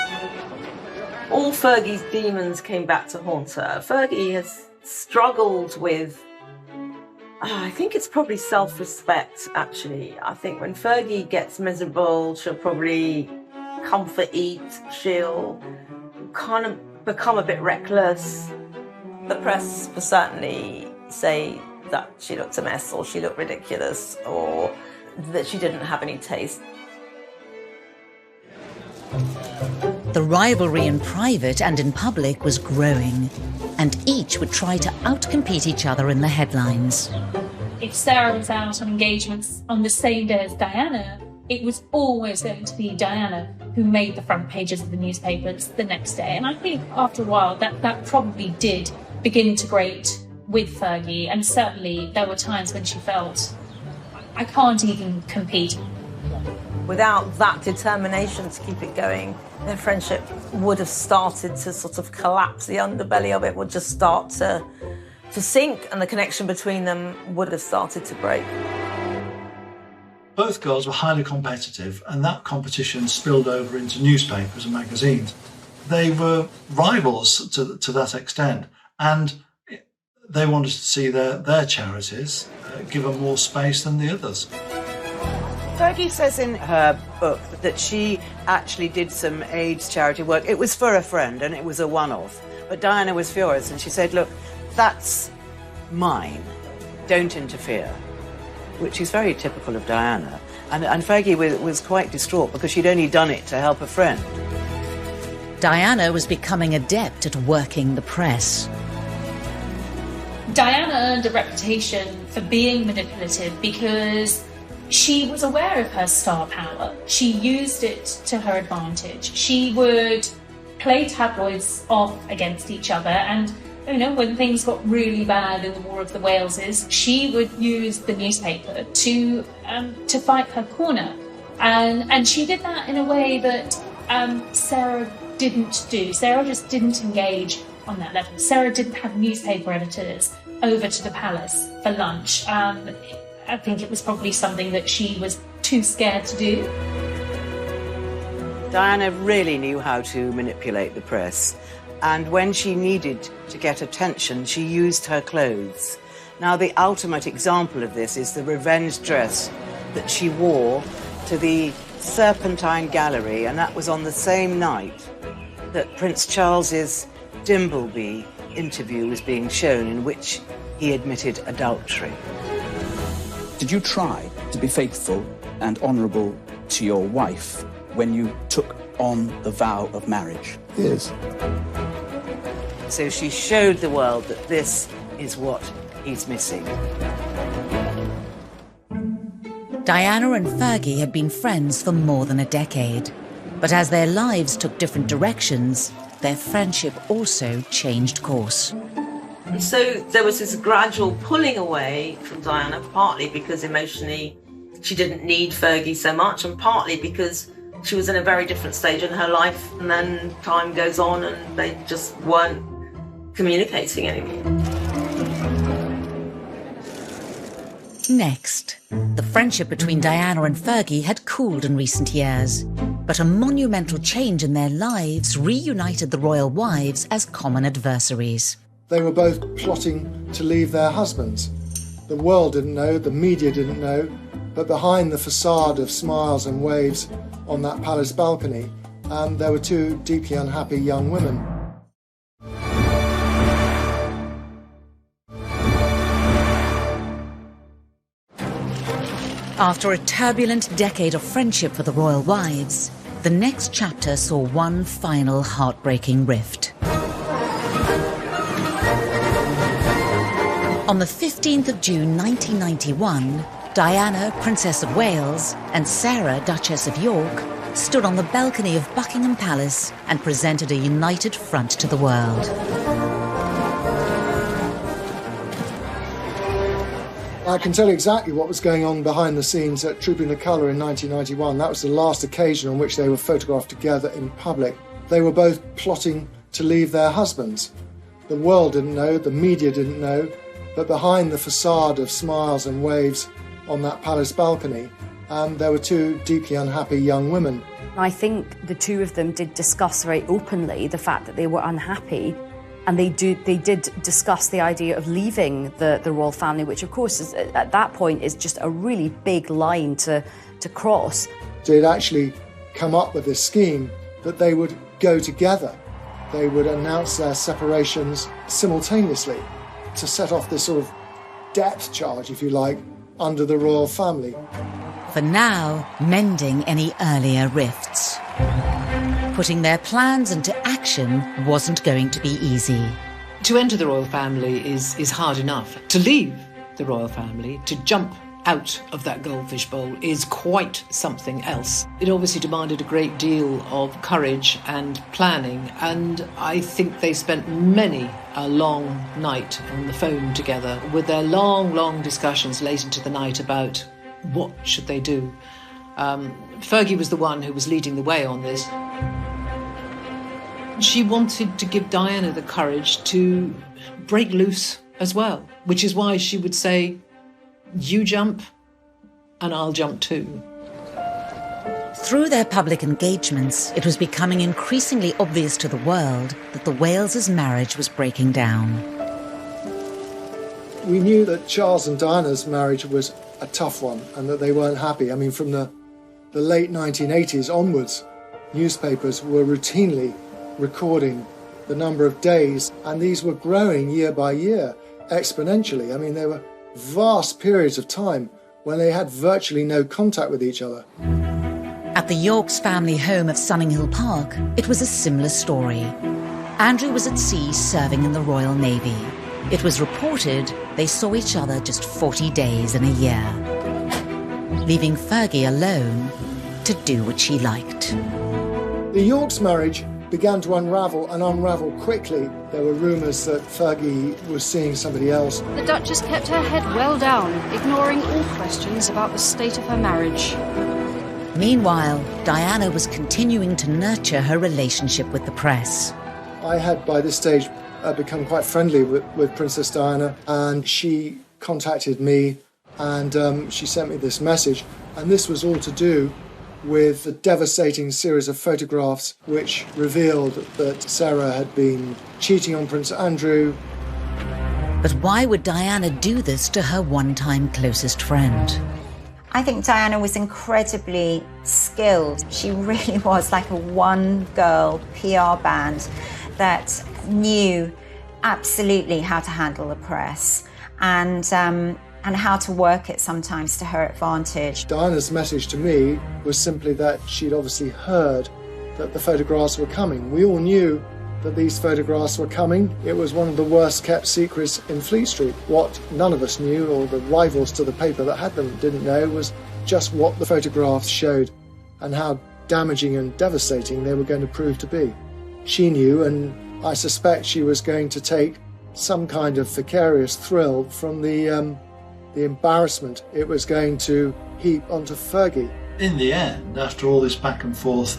All Fergie's demons came back to haunt her. Fergie has struggled with, I think it's probably self-respect, actually. I think when Fergie gets miserable, she'll probably comfort eat, she'll kind of become a bit reckless. The press will certainly say that she looked a mess, or she looked ridiculous, or that she didn't have any taste. The rivalry in private and in public was growing, and each would try to outcompete each other in the headlines. If Sarah was out on engagements on the same day as Diana, it was always going to be Diana who made the front pages of the newspapers the next day. And I think after a while that probably did begin to grate with Fergie, and certainly there were times when she felt, I can't even compete. Without that determination to keep it going, their friendship would have started to sort of collapse. The underbelly of it would just start to sink, and the connection between them would have started to break. Both girls were highly competitive, and that competition spilled over into newspapers and magazines. They were rivals to that extent, and they wanted to see their charities given more space than the others. Fergie says in her book that she actually did some AIDS charity work. It was for a friend and it was a one-off. But Diana was furious and she said, look, that's mine. Don't interfere. Which is very typical of Diana. And Fergie was quite distraught because she'd only done it to help a friend. Diana was becoming adept at working the press. Diana earned a reputation for being manipulative because she was aware of her star power. She used it to her advantage. She would play tabloids off against each other, and when things got really bad in the War of the Waleses, she would use the newspaper to fight her corner, and she did that in a way that Sarah didn't do. Sarah just didn't engage on that level. Sarah didn't have newspaper editors over to the palace for lunch. I think it was probably something that she was too scared to do. Diana really knew how to manipulate the press, and when she needed to get attention, she used her clothes. Now, the ultimate example of this is the revenge dress that she wore to the Serpentine Gallery, and that was on the same night that Prince Charles's Dimbleby interview was being shown, in which he admitted adultery. Did you try to be faithful and honourable to your wife when you took on the vow of marriage? Yes. So she showed the world that this is what he's missing. Diana and Fergie had been friends for more than a decade. But as their lives took different directions, their friendship also changed course. And so there was this gradual pulling away from Diana, partly because emotionally she didn't need Fergie so much, and partly because she was in a very different stage in her life, and then time goes on and they just weren't communicating anymore. Next, the friendship between Diana and Fergie had cooled in recent years, but a monumental change in their lives reunited the royal wives as common adversaries. They were both plotting to leave their husbands. The world didn't know, the media didn't know, but behind the facade of smiles and waves on that palace balcony, there were two deeply unhappy young women. After a turbulent decade of friendship for the royal wives, the next chapter saw one final heartbreaking rift. On the 15th of June 1991, Diana, Princess of Wales, and Sarah, Duchess of York, stood on the balcony of Buckingham Palace and presented a united front to the world. I can tell you exactly what was going on behind the scenes at Trooping the Colour in 1991. That was the last occasion on which they were photographed together in public. They were both plotting to leave their husbands. The world didn't know, the media didn't know, but behind the facade of smiles and waves on that palace balcony, there were two deeply unhappy young women. I think the two of them did discuss very openly the fact that they were unhappy, and they did discuss the idea of leaving the royal family, which of course is, at that point is just a really big line to cross. They'd actually come up with this scheme that they would go together. They would announce their separations simultaneously to set off this sort of depth charge, if you like, under the royal family. For now, mending any earlier rifts. Putting their plans into action wasn't going to be easy. To enter the royal family is hard enough. To leave the royal family, to jump out of that goldfish bowl, is quite something else. It obviously demanded a great deal of courage and planning, and I think they spent many a long night on the phone together with their long discussions late into the night about what should they do. Fergie was the one who was leading the way on this. She wanted to give Diana the courage to break loose as well, which is why she would say, "You jump and I'll jump too." Through their public engagements, it was becoming increasingly obvious to the world that the Wales's marriage was breaking down. We knew that Charles and Diana's marriage was a tough one and that they weren't happy. I mean, from the late 1980s onwards, newspapers were routinely recording the number of days, and these were growing year by year, exponentially. I mean, there were vast periods of time when they had virtually no contact with each other. At the Yorks family home of Sunninghill Park, it was a similar story. Andrew was at sea serving in the Royal Navy. It was reported they saw each other just 40 days in a year, leaving Fergie alone to do what she liked. The Yorks marriage began to unravel quickly. There were rumours that Fergie was seeing somebody else. The Duchess kept her head well down, ignoring all questions about the state of her marriage. Meanwhile, Diana was continuing to nurture her relationship with the press. I had, by this stage, become quite friendly with Princess Diana, and she contacted me and she sent me this message. And this was all to do with the devastating series of photographs which revealed that Sarah had been cheating on Prince Andrew. But why would Diana do this to her one-time closest friend? I think Diana was incredibly skilled. She really was like a one-girl PR band that knew absolutely how to handle the press and how to work it sometimes to her advantage. Diana's message to me was simply that she'd obviously heard that the photographs were coming. We all knew that these photographs were coming. It was one of the worst kept secrets in Fleet Street. What none of us knew, or the rivals to the paper that had them didn't know, was just what the photographs showed and how damaging and devastating they were going to prove to be. She knew, and I suspect she was going to take some kind of vicarious thrill from the embarrassment it was going to heap onto Fergie. In the end, after all this back and forth,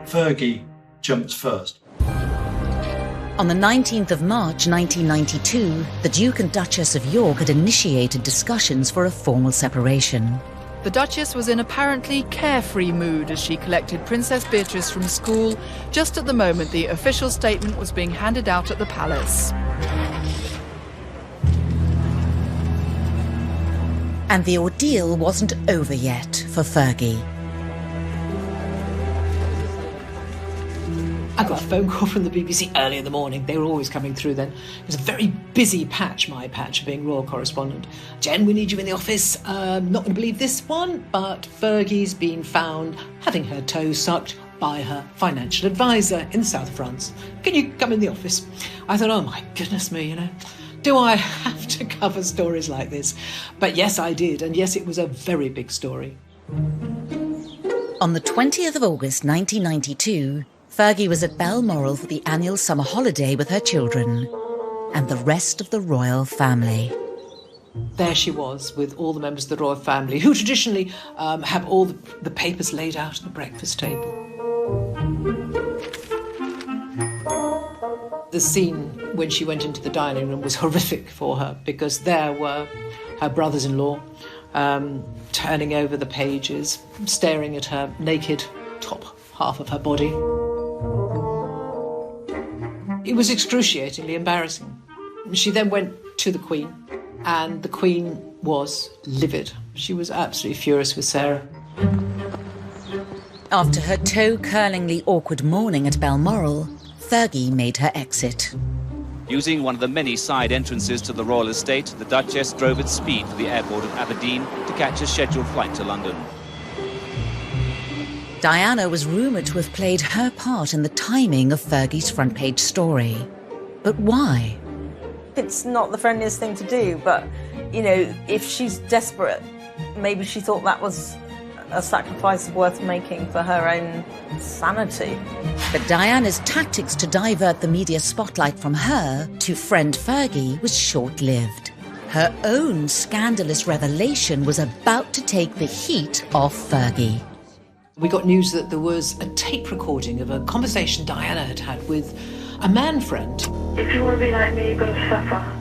Fergie jumped first. On the 19th of March 1992, the Duke and Duchess of York had initiated discussions for a formal separation. The Duchess was in apparently carefree mood as she collected Princess Beatrice from school just at the moment the official statement was being handed out at the palace. And the ordeal wasn't over yet for Fergie. I got a phone call from the BBC early in the morning. They were always coming through then. It was a very busy patch, my patch, of being royal correspondent. "Jen, we need you in the office. Not going to believe this one, but Fergie's been found having her toe sucked by her financial advisor in the south of France. Can you come in the office?" I thought, oh my goodness me, do I have to cover stories like this? But yes, I did, and yes, it was a very big story. On the 20th of August 1992, Fergie was at Balmoral for the annual summer holiday with her children and the rest of the royal family. There she was with all the members of the royal family, who traditionally have all the papers laid out at the breakfast table. The scene when she went into the dining room was horrific for her, because there were her brothers-in-law turning over the pages, staring at her naked top half of her body. It was excruciatingly embarrassing. She then went to the Queen, and the Queen was livid. She was absolutely furious with Sarah. After her toe-curlingly awkward morning at Balmoral, Fergie made her exit. Using one of the many side entrances to the royal estate, the Duchess drove at speed to the airport of Aberdeen to catch a scheduled flight to London. Diana was rumoured to have played her part in the timing of Fergie's front-page story. But why? It's not the friendliest thing to do, but, you know, if she's desperate, maybe she thought that was a sacrifice worth making for her own sanity. But Diana's tactics to divert the media spotlight from her to friend Fergie was short-lived. Her own scandalous revelation was about to take the heat off Fergie. We got news that there was a tape recording of a conversation Diana had had with a man friend. If you want to be like me, you've got to suffer.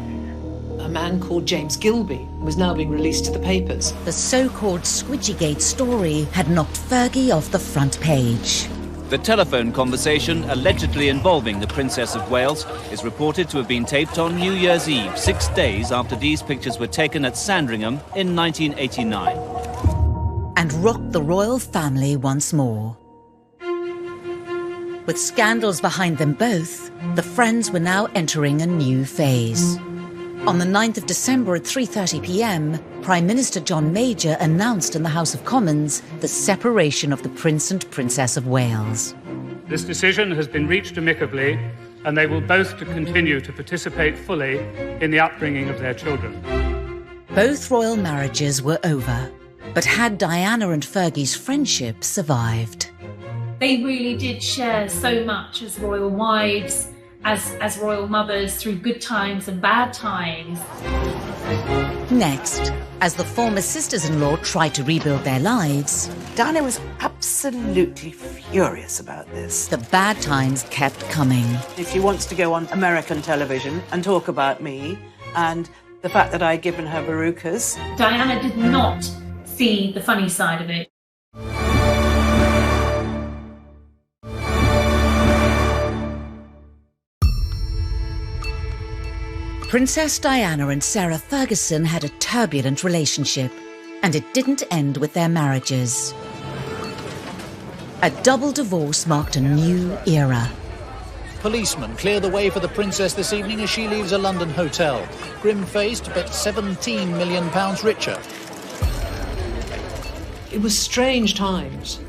A man called James Gilby was now being released to the papers. The so-called Squidgygate story had knocked Fergie off the front page. The telephone conversation allegedly involving the Princess of Wales is reported to have been taped on New Year's Eve, 6 days after these pictures were taken at Sandringham in 1989. And rocked the royal family once more. With scandals behind them both, the friends were now entering a new phase. On the 9th of December at 3:30 p.m, Prime Minister John Major announced in the House of Commons the separation of the Prince and Princess of Wales. This decision has been reached amicably, and they will both continue to participate fully in the upbringing of their children. Both royal marriages were over, but had Diana and Fergie's friendship survived? They really did share so much as royal wives, as royal mothers, through good times and bad times. Next, as the former sisters-in-law tried to rebuild their lives, Diana was absolutely furious about this. The bad times kept coming. If she wants to go on American television and talk about me and the fact that I'd given her verrucas. Diana did not see the funny side of it. Princess Diana and Sarah Ferguson had a turbulent relationship, and it didn't end with their marriages. A double divorce marked a new era. Policemen clear the way for the princess this evening as she leaves a London hotel. Grim-faced, but £17 million richer. It was strange times.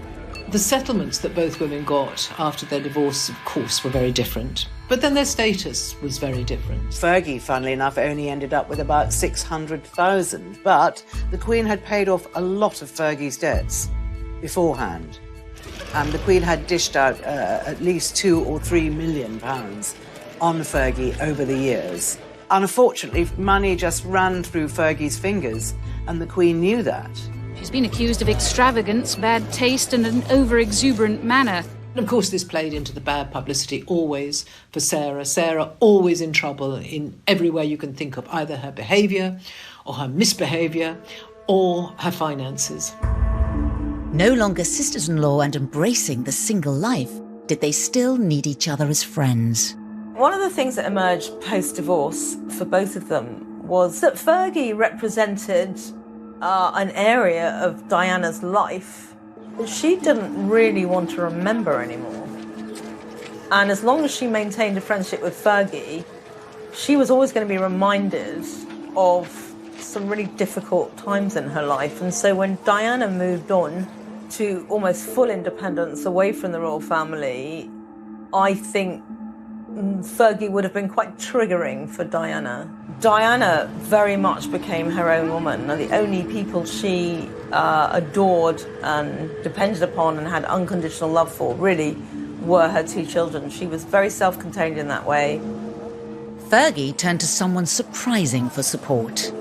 The settlements that both women got after their divorce, of course, were very different. But then their status was very different. Fergie, funnily enough, only ended up with about 600,000. But the Queen had paid off a lot of Fergie's debts beforehand. And the Queen had dished out at least £2 or £3 million on Fergie over the years. Unfortunately, money just ran through Fergie's fingers, and the Queen knew that. She's been accused of extravagance, bad taste, and an over-exuberant manner. And of course, this played into the bad publicity always for Sarah. Sarah always in trouble in every way you can think of, either her behaviour or her misbehaviour or her finances. No longer sisters-in-law and embracing the single life, did they still need each other as friends? One of the things that emerged post-divorce for both of them was that Fergie represented an area of Diana's life that she didn't really want to remember anymore. And as long as she maintained a friendship with Fergie, she was always going to be reminded of some really difficult times in her life. And so when Diana moved on to almost full independence away from the royal family, I think Fergie would have been quite triggering for Diana. Diana very much became her own woman. The only people she adored and depended upon and had unconditional love for really were her two children. She was very self-contained in that way. Fergie turned to someone surprising for support.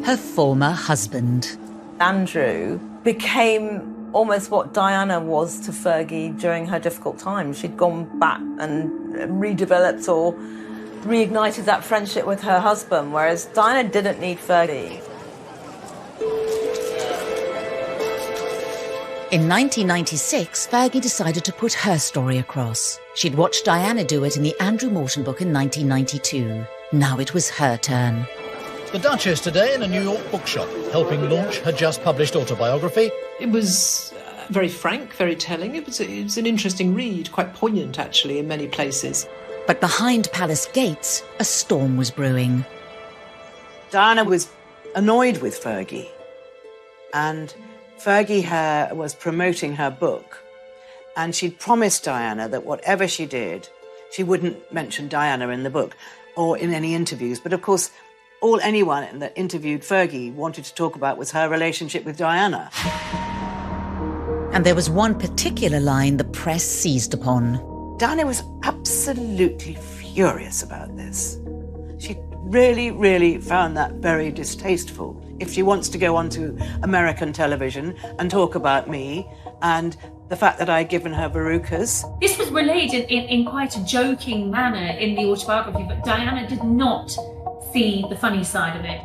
Her former husband. Andrew became almost what Diana was to Fergie during her difficult time. She'd gone back and redeveloped or reignited that friendship with her husband, whereas Diana didn't need Fergie. In 1996, Fergie decided to put her story across. She'd watched Diana do it in the Andrew Morton book in 1992. Now it was her turn. The Duchess today in a New York bookshop, helping launch her just-published autobiography. It was very frank, very telling. It was an interesting read, quite poignant, actually, in many places. But behind palace gates, a storm was brewing. Diana was annoyed with Fergie, and Fergie was promoting her book, and she'd promised Diana that whatever she did, she wouldn't mention Diana in the book or in any interviews. But of course, all anyone that interviewed Fergie wanted to talk about was her relationship with Diana. And there was one particular line the press seized upon. Diana was absolutely furious about this. She really, really found that very distasteful. If she wants to go onto American television and talk about me and the fact that I'd given her verrucas. This was relayed in quite a joking manner in the autobiography, but Diana did not see the funny side of it.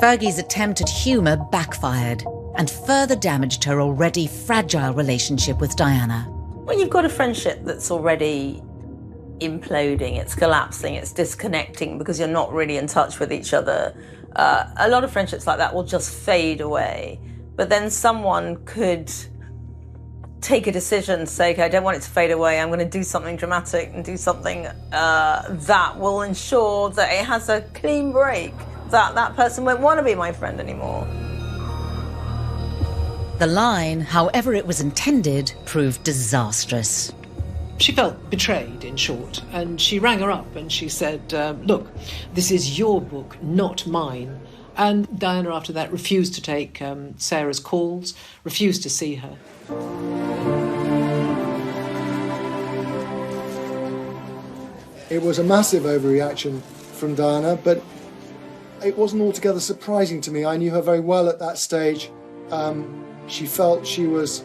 Fergie's attempt at humour backfired and further damaged her already fragile relationship with Diana. When you've got a friendship that's already imploding, it's collapsing, it's disconnecting because you're not really in touch with each other, a lot of friendships like that will just fade away. But then someone could take a decision, say, okay, I don't want it to fade away, I'm going to do something dramatic and do something that will ensure that it has a clean break, that that person won't want to be my friend anymore. The line, however it was intended, proved disastrous. She felt betrayed, in short, and she rang her up and she said, look, this is your book, not mine. And Diana, after that, refused to take Sarah's calls, refused to see her. It was a massive overreaction from Diana, but it wasn't altogether surprising to me. I knew her very well at that stage. She felt she was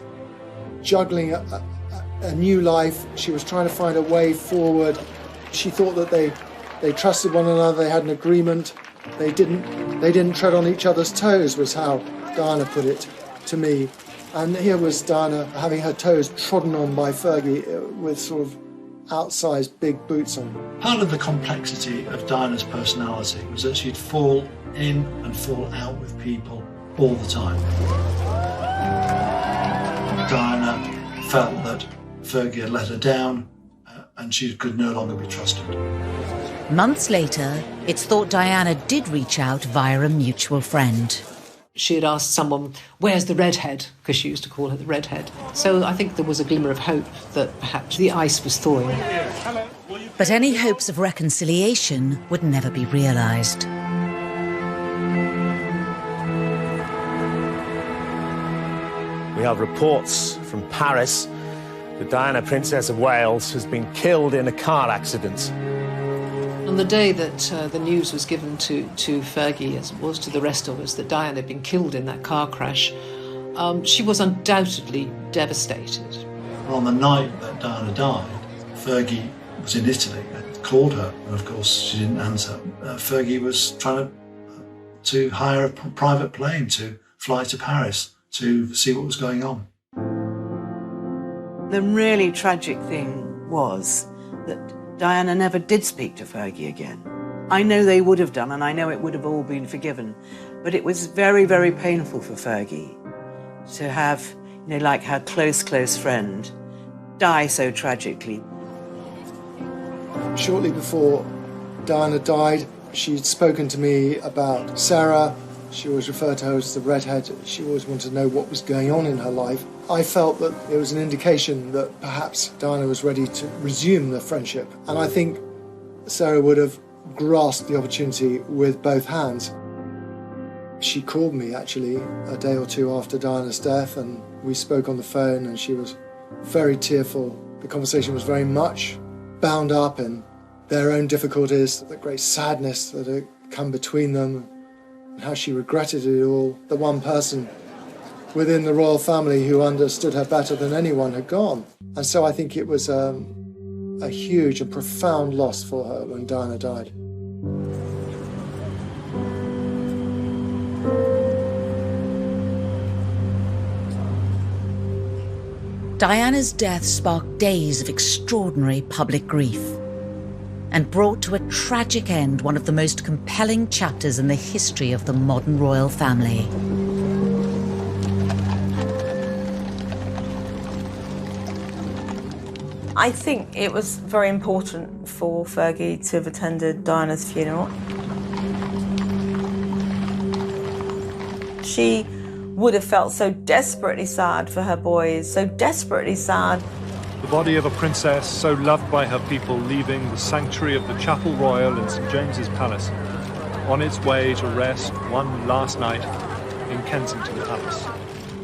juggling a new life. She was trying to find a way forward. She thought that they trusted one another, they had an agreement. They didn't tread on each other's toes, was how Diana put it to me. And here was Diana having her toes trodden on by Fergie with sort of outsized big boots on. Part of the complexity of Diana's personality was that she'd fall in and fall out with people all the time. Diana felt that Fergie had let her down and she could no longer be trusted. Months later, it's thought Diana did reach out via a mutual friend. She had asked someone, where's the redhead? Because she used to call her the redhead. So I think there was a glimmer of hope that perhaps the ice was thawing. But any hopes of reconciliation would never be realised. We have reports from Paris that Diana, Princess of Wales, has been killed in a car accident. On the day that the news was given to Fergie, as it was to the rest of us, that Diana had been killed in that car crash, she was undoubtedly devastated. On the night that Diana died, Fergie was in Italy. I called her, and of course she didn't answer. Fergie was trying to hire a private plane to fly to Paris to see what was going on. The really tragic thing was that Diana never did speak to Fergie again. I know they would have done, and I know it would have all been forgiven, but it was very, very painful for Fergie to have, like her close friend die so tragically. Shortly before Diana died, she'd spoken to me about Sarah. She always referred to her as the redhead. She always wanted to know what was going on in her life. I felt that it was an indication that perhaps Diana was ready to resume the friendship. And I think Sarah would have grasped the opportunity with both hands. She called me, actually, a day or two after Diana's death, and we spoke on the phone, and she was very tearful. The conversation was very much bound up in their own difficulties, the great sadness that had come between them, and how she regretted it all. The one person within the royal family who understood her better than anyone had gone. And so I think it was a huge and profound loss for her when Diana died. Diana's death sparked days of extraordinary public grief and brought to a tragic end one of the most compelling chapters in the history of the modern royal family. I think it was very important for Fergie to have attended Diana's funeral. She would have felt so desperately sad for her boys, so desperately sad. The body of a princess so loved by her people leaving the sanctuary of the Chapel Royal in St James's Palace on its way to rest one last night in Kensington Palace.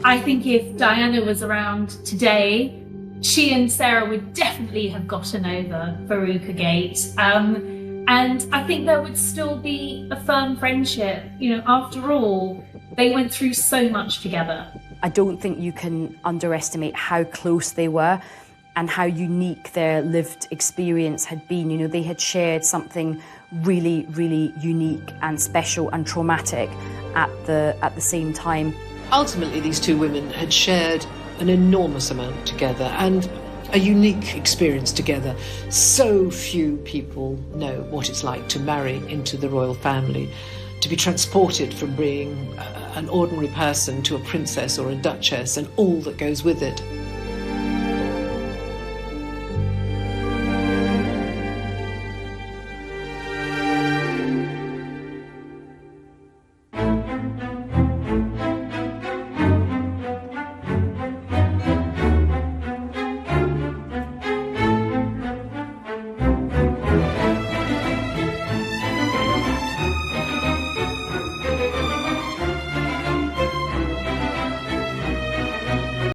I think if Diana was around today, she and Sarah would definitely have gotten over Veruca-gate. And I think there would still be a firm friendship. You know, after all, they went through so much together. I don't think you can underestimate how close they were and how unique their lived experience had been. You know, they had shared something really, really unique and special and traumatic at the same time. Ultimately, these two women had shared an enormous amount together and a unique experience together. So few people know what it's like to marry into the royal family, to be transported from being an ordinary person to a princess or a duchess and all that goes with it.